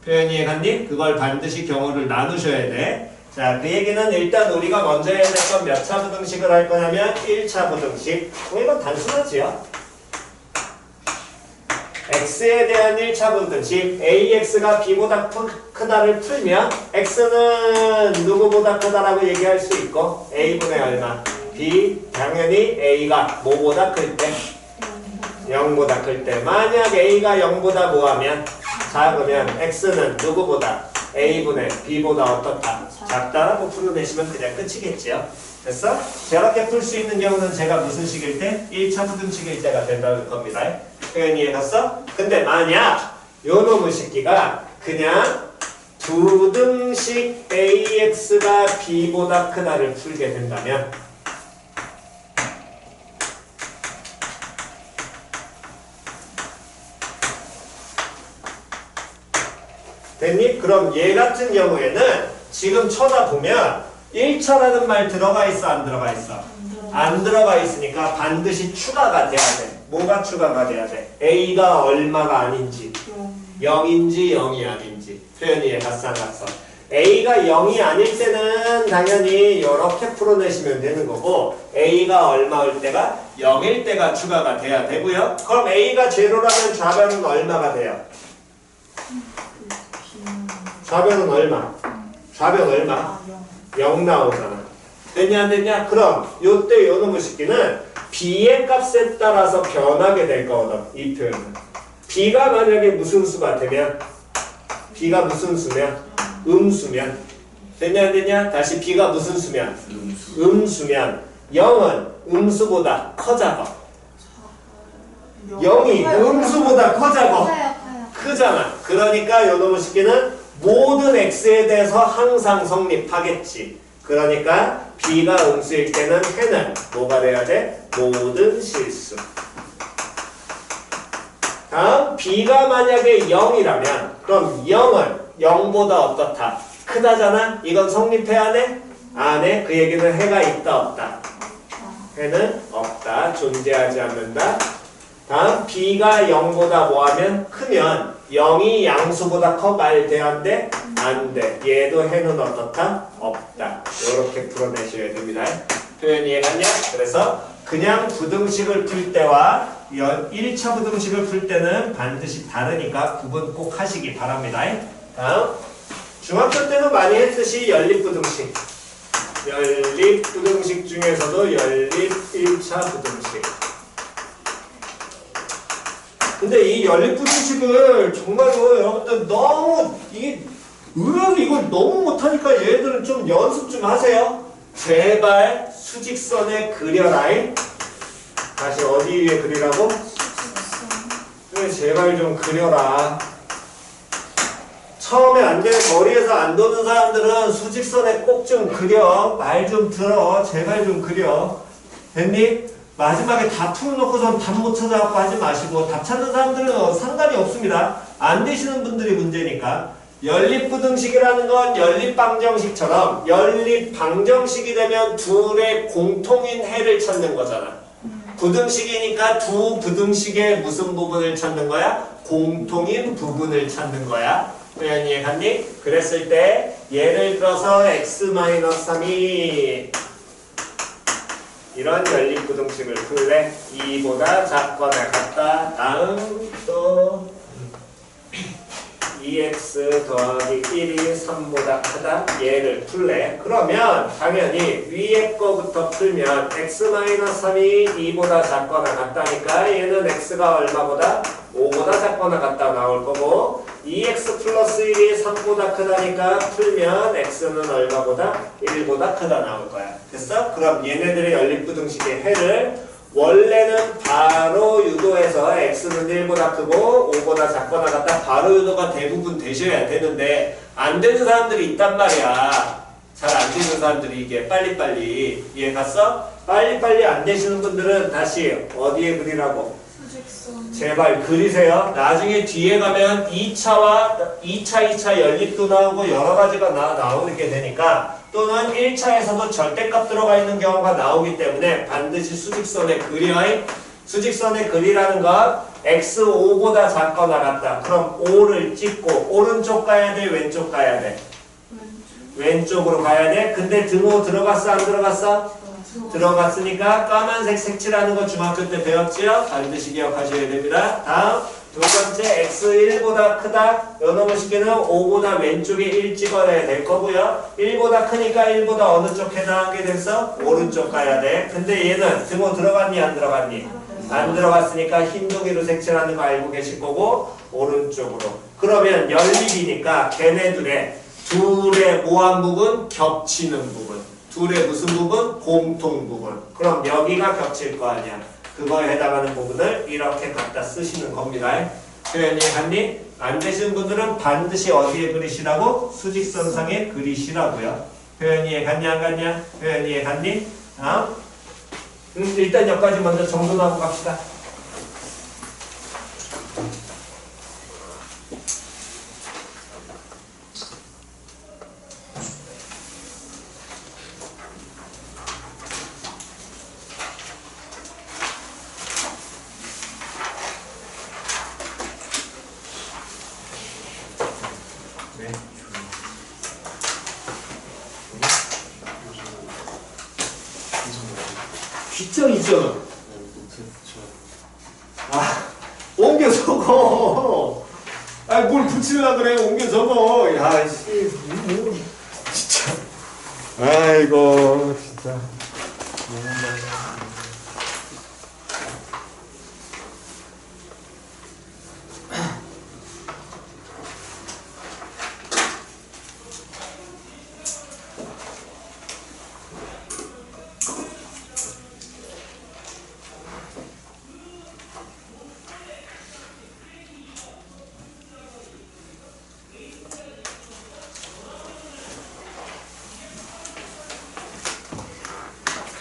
표현 이해 갔니? 그걸 반드시 경우를 나누셔야 돼. 자, 그 얘기는 일단 우리가 먼저 해야 될 건 몇 차 부등식을 할 거냐면 1차 부등식. 이건 단순하지요. x에 대한 1차 부등식 ax가 b보다 크다를 풀면 x는 누구보다 크다라고 얘기할 수 있고 a분의 얼마 b 당연히 a가 뭐보다 클 때 0보다 클 때 만약 a가 0보다 뭐하면 작으면 x는 누구보다 a분의 b보다 어떻다 작다라고 풀어내시면 그냥 끝이겠지요. 됐어? 저렇게 풀 수 있는 경우는 제가 무슨 식일 때? 1차 부등식일 때가 된다는 겁니다. 표현 이해 갔어? 근데 만약 요 놈의 새끼가 그냥 부등식 ax가 b보다 크다를 풀게 된다면 됐니? 그럼 얘 같은 경우에는 지금 쳐다보면 1차라는 말 들어가 있어 안 들어가 있어? 안 들어가 있으니까 반드시 추가가 돼야 돼. 뭐가 추가가 돼야 돼? a가 얼마가 아닌지 0인지 0이 아닌지 표현 이해 갔어 안 갔어? a가 0이 아닐 때는 당연히 이렇게 풀어내시면 되는 거고 a가 얼마일 때가 0일 때가 추가가 돼야 되고요. 그럼 a가 제로라면 좌변은 얼마가 돼요? 좌변은 얼마? 좌변 얼마? 0 나오잖아. 됐냐 안 됐냐? 그럼 요때 요 놈의 새끼는 b의 값에 따라서 변하게 될 거거든. 이 표현은. b가 만약에 무슨 수가 되면 b가 무슨 수면? 음수면. 됐냐 안 됐냐? 다시 b가 무슨 수면? 음수면 0은 음수보다 커작아. 0이 음수보다 커작아. 크잖아. 그러니까 요 놈의 새끼는 모든 x에 대해서 항상 성립하겠지. 그러니까 b가 음수일 때는 해는 뭐가 돼야 돼? 모든 실수. 다음 b가 만약에 0이라면 그럼 0은 0보다 어떻다? 크다잖아? 이건 성립해야 돼? 안 해? 그 얘기는 해가 있다 없다? 해는 없다. 존재하지 않는다. 다음 b가 0보다 뭐하면 크면 0이 양수보다 커 말 돼 안 돼? 안 돼. 얘도 해는 어떻다? 없다. 이렇게 풀어내셔야 됩니다. 표현 이해갔냐? 그래서 그냥 부등식을 풀 때와 1차 부등식을 풀 때는 반드시 다르니까 구분 꼭 하시기 바랍니다. 다음 중학교 때는 많이 했듯이 연립부등식. 연립부등식 중에서도 연립 1차 부등식. 근데 이 연립부등식을 정말로 여러분들 너무 이게 의외로 이걸 너무 못하니까 얘들은 좀 연습 좀 하세요. 제발 수직선에 그려라잉. 다시 어디 위에 그리라고? 그래 제발 좀 그려라. 처음에 안 되는 머리에서 안 도는 사람들은 수직선에 꼭 좀 그려. 말 좀 들어. 제발 좀 그려. 됐니? 마지막에 다 풀어놓고선 답 못 찾아갖고 하지 마시고 답 찾는 사람들은 상관이 없습니다. 안 되시는 분들이 문제니까. 연립부등식이라는 건 연립방정식처럼 연립방정식이 되면 둘의 공통인 해를 찾는 거잖아. 부등식이니까 두 부등식의 무슨 부분을 찾는 거야? 공통인 부분을 찾는 거야. 표현 이해갔니? 그랬을 때 예를 들어서 x-3이 이런 연립부등식을 풀래. 2보다 작거나 같다. 다음 또 2x 더하기 1이 3보다 크다. 얘를 풀래. 그러면 당연히 위에 거부터 풀면 x-3이 2보다 작거나 같다니까 얘는 x가 얼마보다? 5보다 작거나 같다 나올 거고 2x 플러스 1이 3보다 크다니까 풀면 x는 얼마보다? 1보다 크다 나올 거야. 됐어? 그럼 얘네들의 연립부등식의 해를 원래는 바로 유도해서 x는 1보다 크고 5보다 작거나 같다 바로 유도가 대부분 되셔야 되는데 안 되는 사람들이 있단 말이야. 잘 안 되는 사람들이 이게 빨리빨리 이해 갔어? 빨리빨리 안 되시는 분들은 다시 어디에 그리라고? 수직선. 제발 그리세요. 나중에 뒤에 가면 2차 연립도 나오고 여러 가지가 나오게 되니까 또는 1차에서도 절대값 들어가 있는 경우가 나오기 때문에 반드시 수직선에 그려. 수직선에 그리라는 건 x 5보다 작거나 같다. 그럼 5를 찍고 오른쪽 가야 돼? 왼쪽 가야 돼? 왼쪽으로 가야 돼. 근데 등호 들어갔어? 안 들어갔어? 들어갔으니까 까만색 색칠하는 거 중학교 때 배웠지요? 반드시 기억하셔야 됩니다. 다음 두 번째 x 1보다 크다. 요놈의 식기는 5보다 왼쪽에 1 찍어야 될 거고요. 1보다 크니까 1보다 어느 쪽 해당하게 됐어? 오른쪽 가야 돼. 근데 얘는 등호 들어갔니 안 들어갔니? 안 들어갔으니까 흰 종이로 색칠하는 거 알고 계실 거고 오른쪽으로. 그러면 연립이니까 걔네들의 둘의 모한 부분 겹치는 부분. 둘의 무슨 부분? 공통 부분. 그럼 여기가 겹칠 거 아니야. 그거에 해당하는 부분을 이렇게 갖다 쓰시는 겁니다. 표현이 갔니? 안 되시는 분들은 반드시 어디에 그리시라고? 수직선상에 그리시라고요. 표현이 갔냐 안 갔냐? 표현이 갔니? 일단 여기까지 먼저 정돈하고 갑시다. 귀정이죠. 옮겨 적어. 뭘 붙이려고 그래? 옮겨 적어. 야, 씨, 진짜. 아이고, 진짜.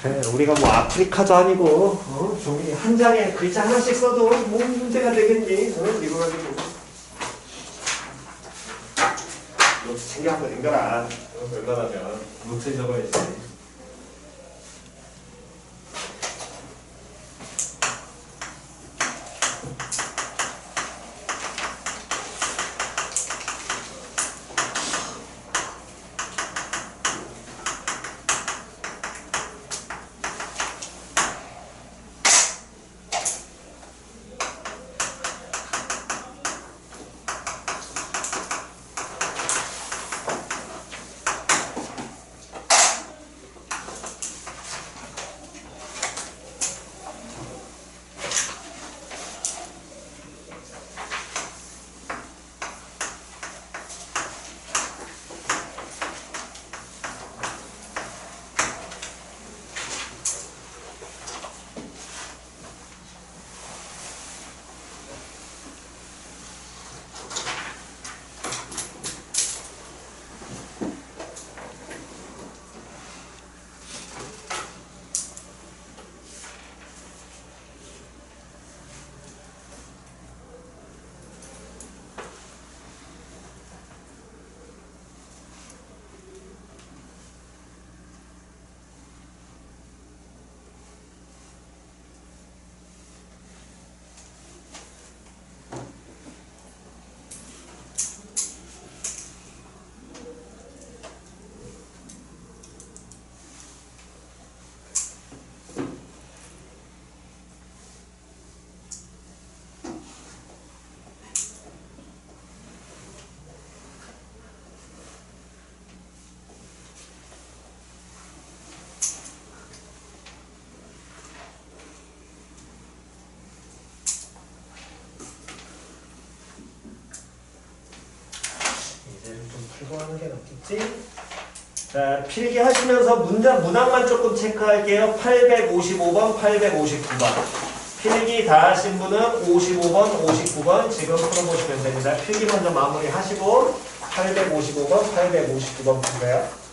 그래, 우리가 뭐 아프리카도 아니고 종이 한 장에 글자 하나씩 써도 뭐 문제가 되겠니? 이거 가지고 노트 챙겨 한번 챙겨라. 웬만하면 노트에 적어야지. 한 개는 없겠지? 자, 필기 하시면서 문항만 조금 체크할게요. 855번, 859번. 필기 다 하신 분은 55번, 59번 지금 풀어보시면 됩니다. 필기 먼저 마무리 하시고 855번, 859번 푸세요.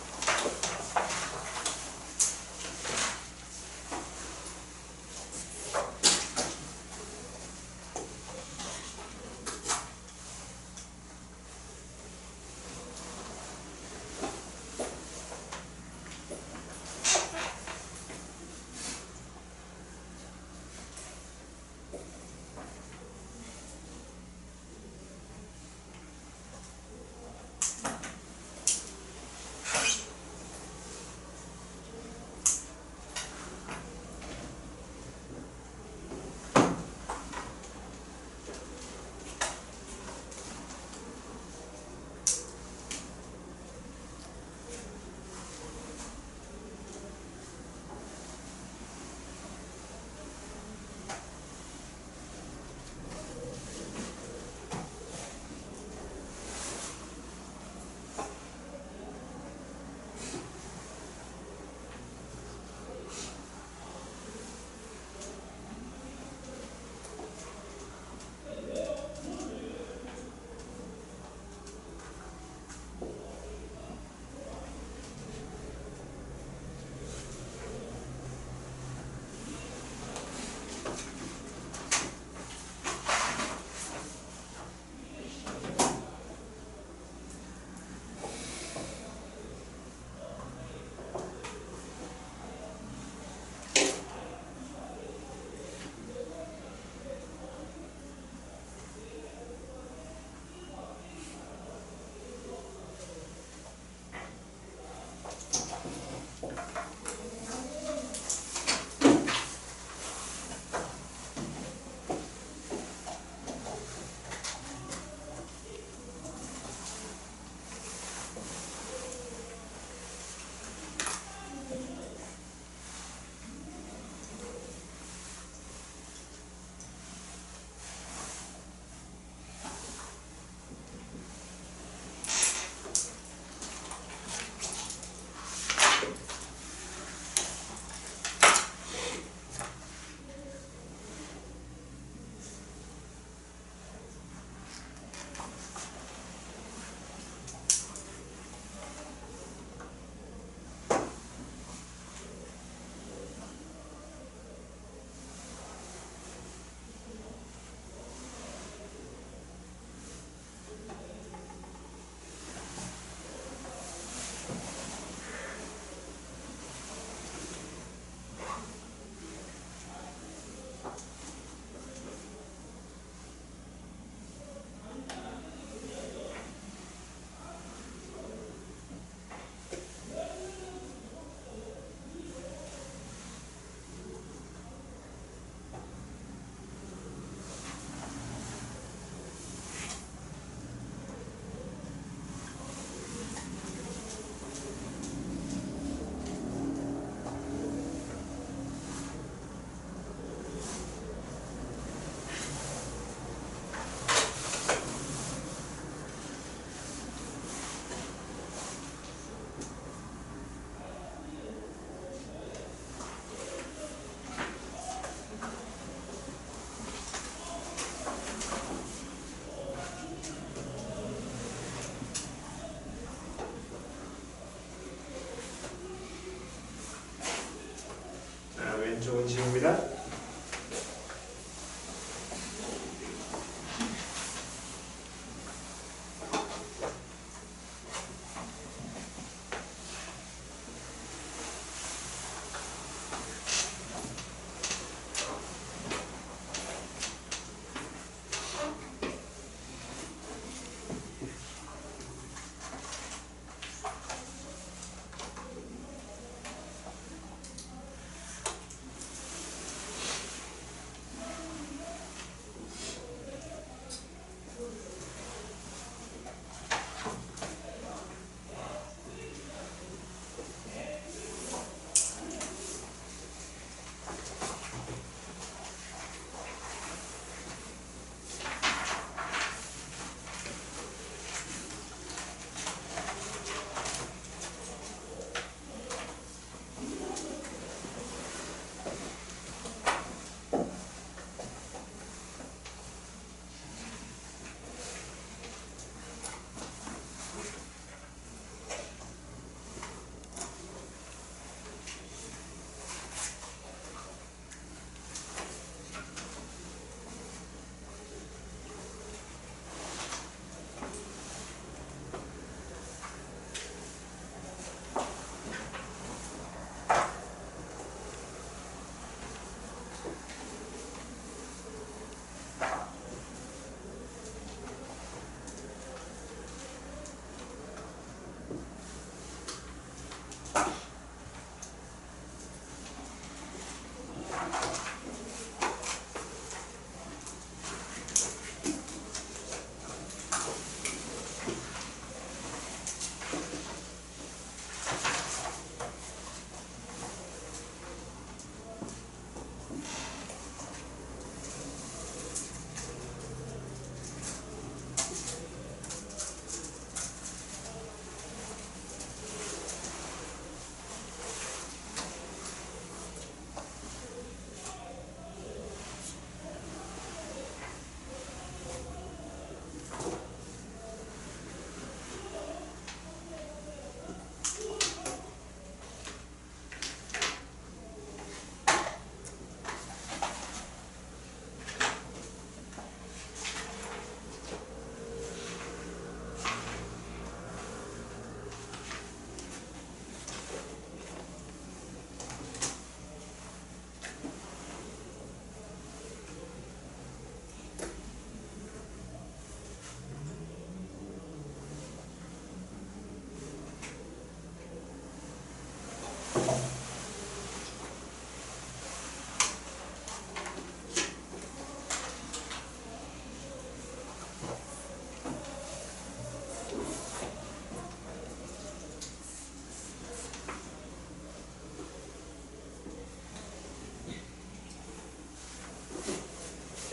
왼쪽은 지웁니다.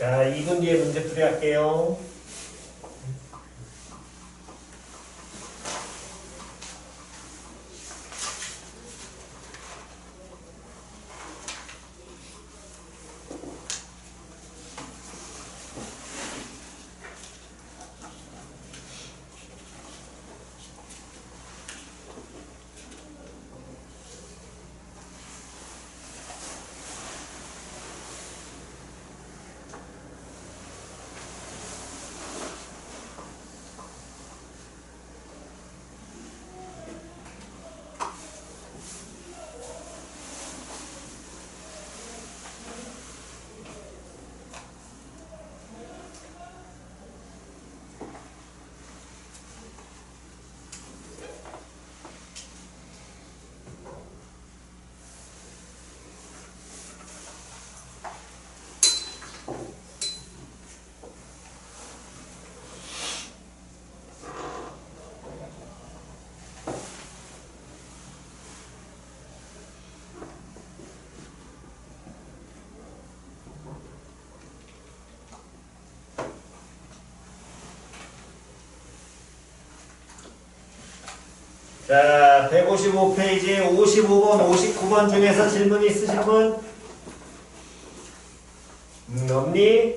자, 2분 뒤에 문제풀이 할게요. 자, 155페이지 55번, 59번 중에서 질문 있으신 분? 없니?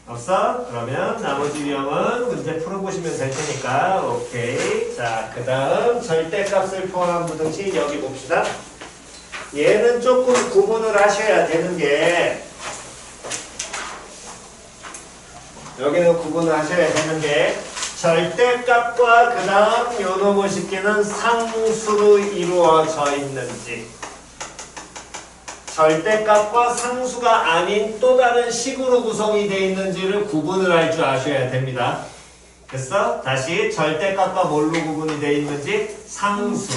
없어? 그러면 나머지 유형은 문제 풀어보시면 될 테니까 오케이. 자, 그 다음 절대값을 포함한 부등식 여기 봅시다. 얘는 조금 구분을 하셔야 되는 게 여기는 구분을 하셔야 되는 게 절대값과 그 다음 요놈의 식기는 상수로 이루어져 있는지 절대값과 상수가 아닌 또 다른 식으로 구성이 되어 있는지를 구분을 할 줄 아셔야 됩니다. 됐어? 다시 절대값과 뭘로 구분이 되어 있는지 상수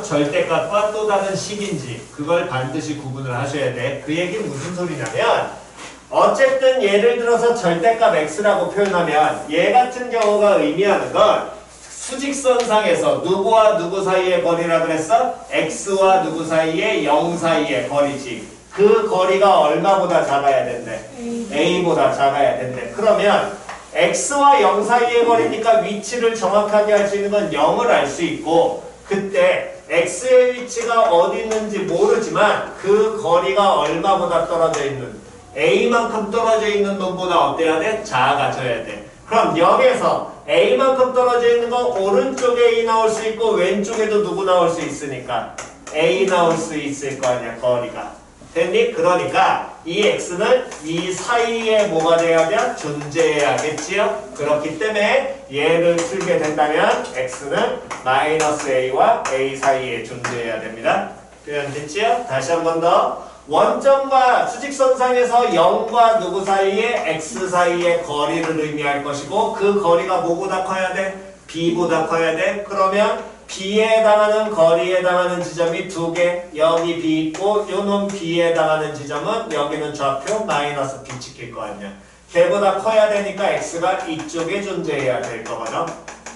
절대값과 또 다른 식인지 그걸 반드시 구분을 하셔야 돼. 그 얘기는 무슨 소리냐면 어쨌든 예를 들어서 절대값 x라고 표현하면 얘 같은 경우가 의미하는 건 수직선상에서 누구와 누구 사이의 거리라 그랬어? x와 누구 사이의 0 사이의 거리지. 그 거리가 얼마보다 작아야 된대? a보다 작아야 된대. 그러면 x와 0 사이의 거리니까 위치를 정확하게 할 수 있는 건 0을 알 수 있고 그때 x의 위치가 어디 있는지 모르지만 그 거리가 얼마보다 떨어져 있는 a만큼 떨어져 있는 놈보다 어때야 돼? 작아져야 돼. 그럼 여기서 a만큼 떨어져 있는 건 오른쪽에 a 나올 수 있고 왼쪽에도 누구 나올 수 있으니까 a 나올 수 있을 거 아니야 거리가. 됐니? 그러니까 이 x는 이 사이에 뭐가 돼야 돼? 존재해야겠지요? 그렇기 때문에 얘를 풀게 된다면 x는 마이너스 a와 a 사이에 존재해야 됩니다. 표현됐지요? 다시 한 번 더. 원점과 수직선상에서 0과 누구 사이에 x 사이의 거리를 의미할 것이고 그 거리가 뭐보다 커야 돼? b보다 커야 돼? 그러면 b에 해당하는 거리에 해당하는 지점이 두 개 여기 b 있고 요놈 b에 해당하는 지점은 여기는 좌표 마이너스 b 찍힐 거 아니야. 걔보다 커야 되니까 x가 이쪽에 존재해야 될 거거든.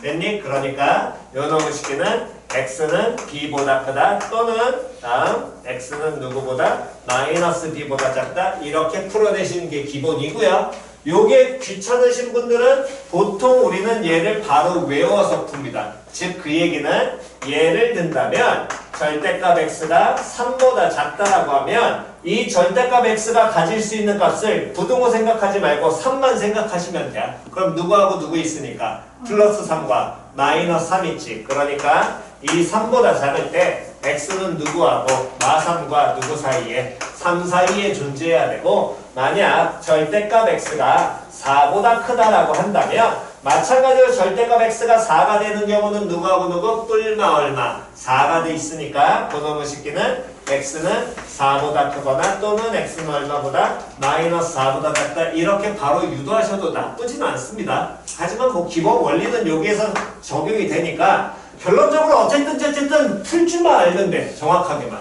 됐니? 그러니까 요놈의 식기는 x는 b보다 크다 또는 다음 x는 누구보다 마이너스 b보다 작다 이렇게 풀어내시는 게 기본이고요. 요게 귀찮으신 분들은 보통 우리는 얘를 바로 외워서 풉니다. 즉 그 얘기는 예를 든다면 절대값 x가 3보다 작다라고 하면 이 절대값 x가 가질 수 있는 값을 부등호 생각하지 말고 3만 생각하시면 돼요. 그럼 누구하고 누구 있으니까 플러스 3과 마이너스 3 있지. 그러니까 이 3보다 작을 때 x는 누구하고 마3과 누구 사이에 3 사이에 존재해야 되고 만약 절대값 x가 4보다 크다라고 한다면 마찬가지로 절대값 x가 4가 되는 경우는 누구하고 누구? 뿔마 얼마 4가 돼 있으니까 그놈의 식기는 x는 4보다 크거나 또는 x는 얼마보다 마이너스 4보다 작다 이렇게 바로 유도하셔도 나쁘진 않습니다. 하지만 뭐 기본 원리는 여기에서 적용이 되니까 결론적으로 어쨌든 풀 줄만 알면 돼. 정확하게만.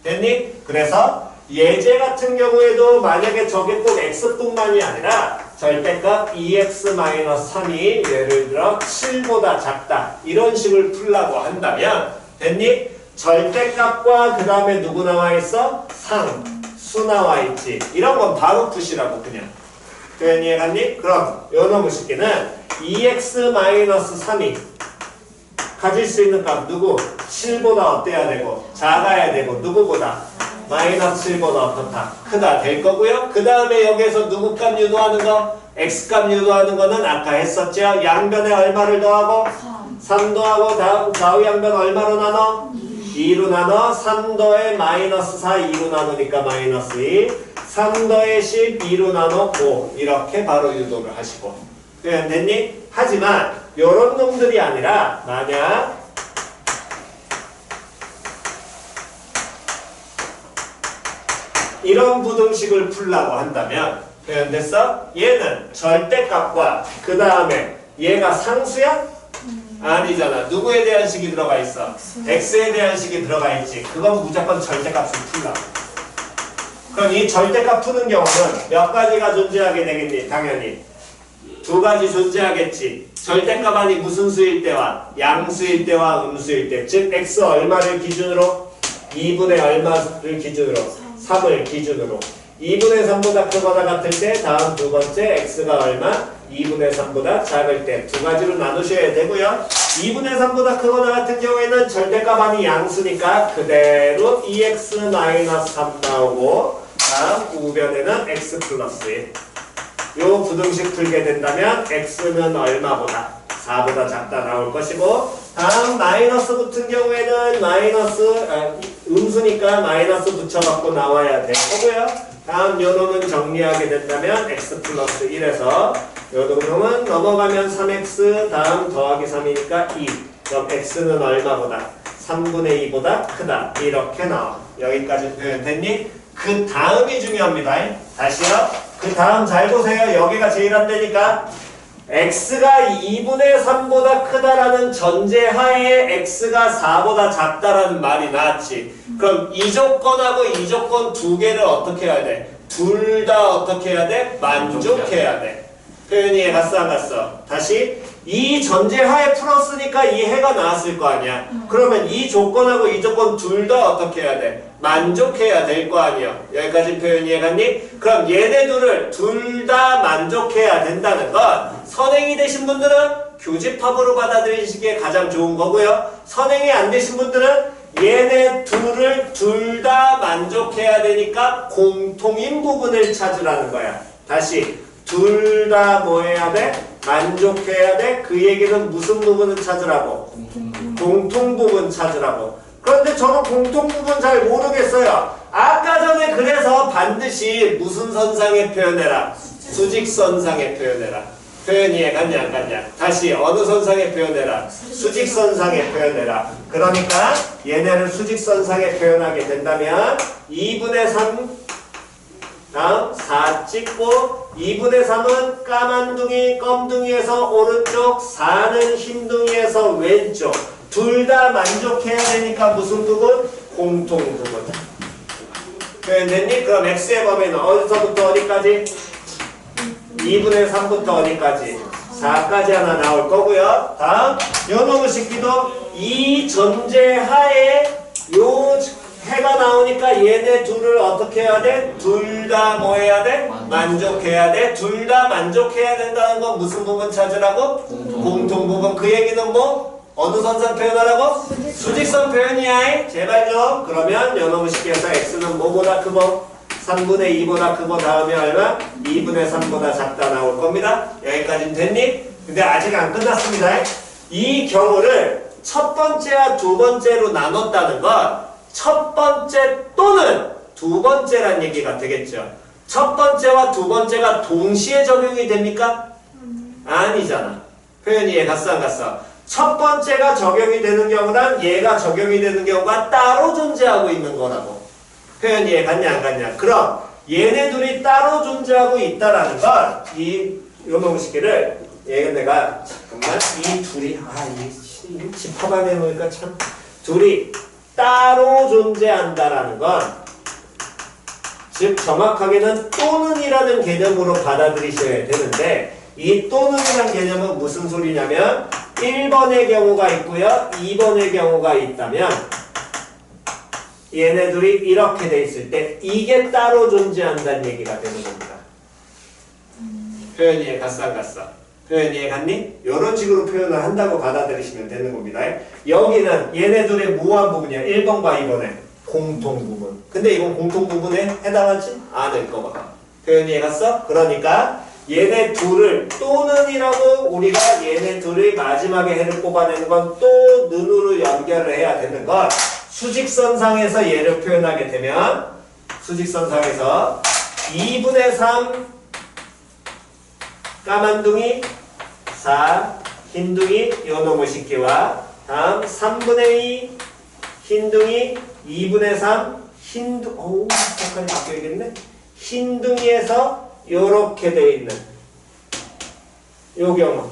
됐니? 그래서 예제 같은 경우에도 만약에 저게 꼭 x뿐만이 아니라 절대값 2x-3이 예를 들어 7보다 작다 이런 식을 풀라고 한다면 됐니? 절대값과 그 다음에 누구 나와 있어? 상, 수 나와 있지. 이런 건 바로 푸시라고 그냥. 표현 이해갔니? 그럼 요 놈의 식기는 2x-3이 가질 수 있는 값 누구? 7보다 어때야 되고 작아야 되고 누구보다? -7보다 어떻다? 크다 될 거고요. 그 다음에 여기에서 누구 값 유도하는 거? x값 유도하는 거는 아까 했었죠. 양변에 얼마를 더하고? 3 더하고 좌우 양변 얼마로 나눠? 2로 나눠. 3 더해 -4 2로 나누니까 -2 3 더해 10 2로 나눠 5 이렇게 바로 유도를 하시고 됐니? 하지만 요런 놈들이 아니라 만약 이런 부등식을 풀라고 한다면 표현됐어? 얘는 절대값과 그 다음에 얘가 상수야? 아니잖아. 누구에 대한 식이 들어가 있어? x에 대한 식이 들어가 있지. 그건 무조건 절대값을 풀라고. 그럼 이 절대값 푸는 경우는 몇 가지가 존재하게 되겠니? 당연히 두 가지 존재하겠지. 절대값 아니 무슨 수일 때와 양수일 때와 음수일 때. 즉 x 얼마를 기준으로? 2분의 얼마를 기준으로? 3을 기준으로. 2분의 3보다 크거나 같을 때 다음 두 번째 x가 얼마? 2분의 3보다 작을 때 두 가지로 나누셔야 되고요. 2분의 3보다 크거나 같은 경우에는 절대값 아니 양수니까 그대로 2x-3 나오고 다음 우변에는 x 플러스 1. 요 부등식 풀게 된다면 x는 얼마보다? 4보다 작다 나올 것이고 다음 마이너스 붙은 경우에는 음수니까 마이너스 붙여갖고 나와야 될 거고요. 다음 요 놈은 정리하게 된다면 x 플러스 1에서 요 놈은 넘어가면 3x 다음 더하기 3이니까 2. 그럼 x는 얼마보다? 3분의 2보다 크다. 이렇게 나와. 여기까지 표현 됐니? 그 다음이 중요합니다. 다시요. 그 다음 잘 보세요. 여기가 제일 안 되니까 x가 2분의 3보다 크다라는 전제하에 x가 4보다 작다라는 말이 나왔지. 그럼 이 조건하고 이 조건 두 개를 어떻게 해야 돼? 둘 다 어떻게 해야 돼? 만족해야 돼. 표현이 갔어 안 갔어? 다시 이 전제하에 풀었으니까 이 해가 나왔을 거 아니야. 그러면 이 조건하고 이 조건 둘 다 어떻게 해야 돼? 만족해야 될 거 아니야. 여기까지 표현 이해갔니? 그럼 얘네 둘을 둘 다 만족해야 된다는 건 선행이 되신 분들은 교집합으로 받아들이시기에 가장 좋은 거고요. 선행이 안 되신 분들은 얘네 둘을 둘 다 만족해야 되니까 공통인 부분을 찾으라는 거야. 다시 둘 다 뭐 해야 돼? 만족해야 돼? 그 얘기는 무슨 부분을 찾으라고? 공통 부분 찾으라고. 그런데 저는 공통 부분 잘 모르겠어요. 아까 전에 그래서 반드시 무슨 선상에 표현해라? 수직선상에 표현해라. 표현 이해갔냐 안 갔냐? 다시 어느 선상에 표현해라? 수직선상에 표현해라. 그러니까 얘네를 수직선상에 표현하게 된다면 2분의 3 다음 4 찍고 2분의 3은 까만둥이 껌둥이에서 오른쪽 4는 흰둥이에서 왼쪽 둘 다 만족해야 되니까 무슨 부분? 공통 부분. 표현됐니? 그럼 x의 범위는 어디서부터 어디까지? 2분의 3부터 어디까지? 4까지 하나 나올 거고요. 다음 요놈의 식기도 이 전제하에 요 해가 나오니까 얘네 둘을 어떻게 해야 돼? 둘 다 뭐 해야 돼? 만족해야 돼. 둘 다 만족해야 된다는 건 무슨 부분 찾으라고? 공통 부분. 그 얘기는 뭐? 어느 선상 표현하라고? 수직선 표현이야. 제발 좀. 그러면 요놈의 식기에서 x는 뭐보다 크고? 3분의 2보다 크고 다음에 얼마? 2분의 3보다 작다 나올 겁니다. 여기까지는 됐니? 근데 아직 안 끝났습니다. 이 경우를 첫 번째와 두 번째로 나눴다는 건 첫 번째 또는 두 번째란 얘기가 되겠죠. 첫 번째와 두 번째가 동시에 적용이 됩니까? 아니잖아. 표현 이해 갔어 안 갔어? 첫 번째가 적용이 되는 경우랑 얘가 적용이 되는 경우가 따로 존재하고 있는 거라고. 표현 이해 갔냐 안 갔냐? 그럼 얘네 둘이 따로 존재하고 있다라는 건 이 요놈의 식기를 내가 잠깐만 이 둘이 이 집합안에 놓으니까 참 둘이 따로 존재한다라는 건 즉 정확하게는 또는이라는 개념으로 받아들이셔야 되는데 이 또는이라는 개념은 무슨 소리냐면 1번의 경우가 있고요 2번의 경우가 있다면 얘네들이 이렇게 돼 있을 때 이게 따로 존재한다는 얘기가 되는 겁니다. 표현 이해 갔어 안 갔어? 표현 이해 갔니? 이런 식으로 표현을 한다고 받아들이시면 되는 겁니다. 여기는 얘네들의 무한 부분이야. 1번과 2번의 공통 부분. 근데 이건 공통 부분에 해당하지 않을 거거든. 표현 이해 갔어? 그러니까 얘네 둘을 또는이라고 우리가 얘네 둘의 마지막에 해를 뽑아내는 건 또 는으로 연결을 해야 되는 건 수직선상에서 얘를 표현하게 되면 수직선상에서 2분의 3 까만둥이 4 흰둥이 요놈의 식기와 다음 3분의 2 흰둥이 2분의 3 흰둥 어우 잠깐 바뀌어야겠네. 흰둥이에서 요렇게 돼 있는 요 경우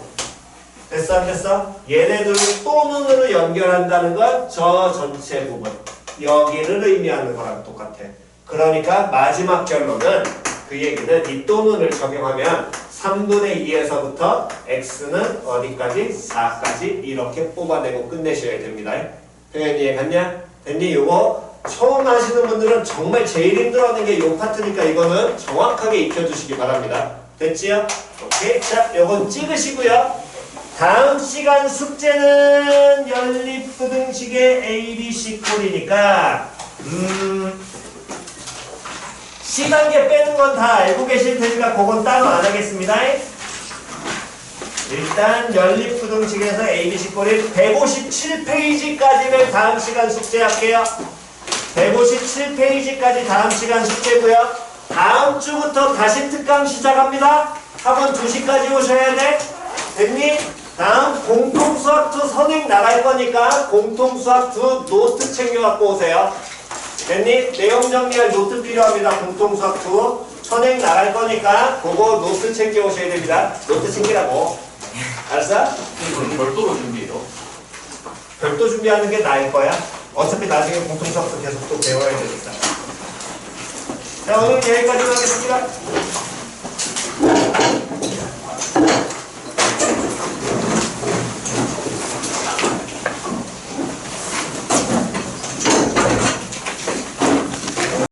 됐어 안 됐어? 얘네들을 또는으로 연결한다는 건 저 전체 부분 여기를 의미하는 거랑 똑같아. 그러니까 마지막 결론은 그 얘기는 이 또는을 적용하면 3분의 2에서부터 x는 어디까지? 4까지 이렇게 뽑아내고 끝내셔야 됩니다. 표현 이해 갔냐? 됐니? 요거 처음 하시는 분들은 정말 제일 힘들어하는 게 요 파트니까 이거는 정확하게 익혀주시기 바랍니다. 됐지요? 오케이. 자, 요건 찍으시고요. 다음 시간 숙제는 연립부등식의 ABC 꼴이니까 시간계 빼는 건 다 알고 계실 테니까 그건 따로 안 하겠습니다. 일단 연립부등식에서 ABC 꼴이 157페이지까지를 다음 시간 숙제할게요. 157페이지까지 다음 시간 숙제고요. 다음 주부터 다시 특강 시작합니다. 학원 2시까지 오셔야 돼. 됐니? 다음 공통수학2 선행 나갈 거니까 공통수학2 노트 챙겨갖고 오세요. 됐니? 내용 정리할 노트 필요합니다. 공통수학2 선행 나갈 거니까 그거 노트 챙겨 오셔야 됩니다. 노트 챙기라고. 알았어? 이건 별도로 준비해요. 별도 준비하는 게 나을 거야. 어차피 나중에 공통수학도 계속 또 배워야 되니까. 자, 오늘 여기까지 하겠습니다.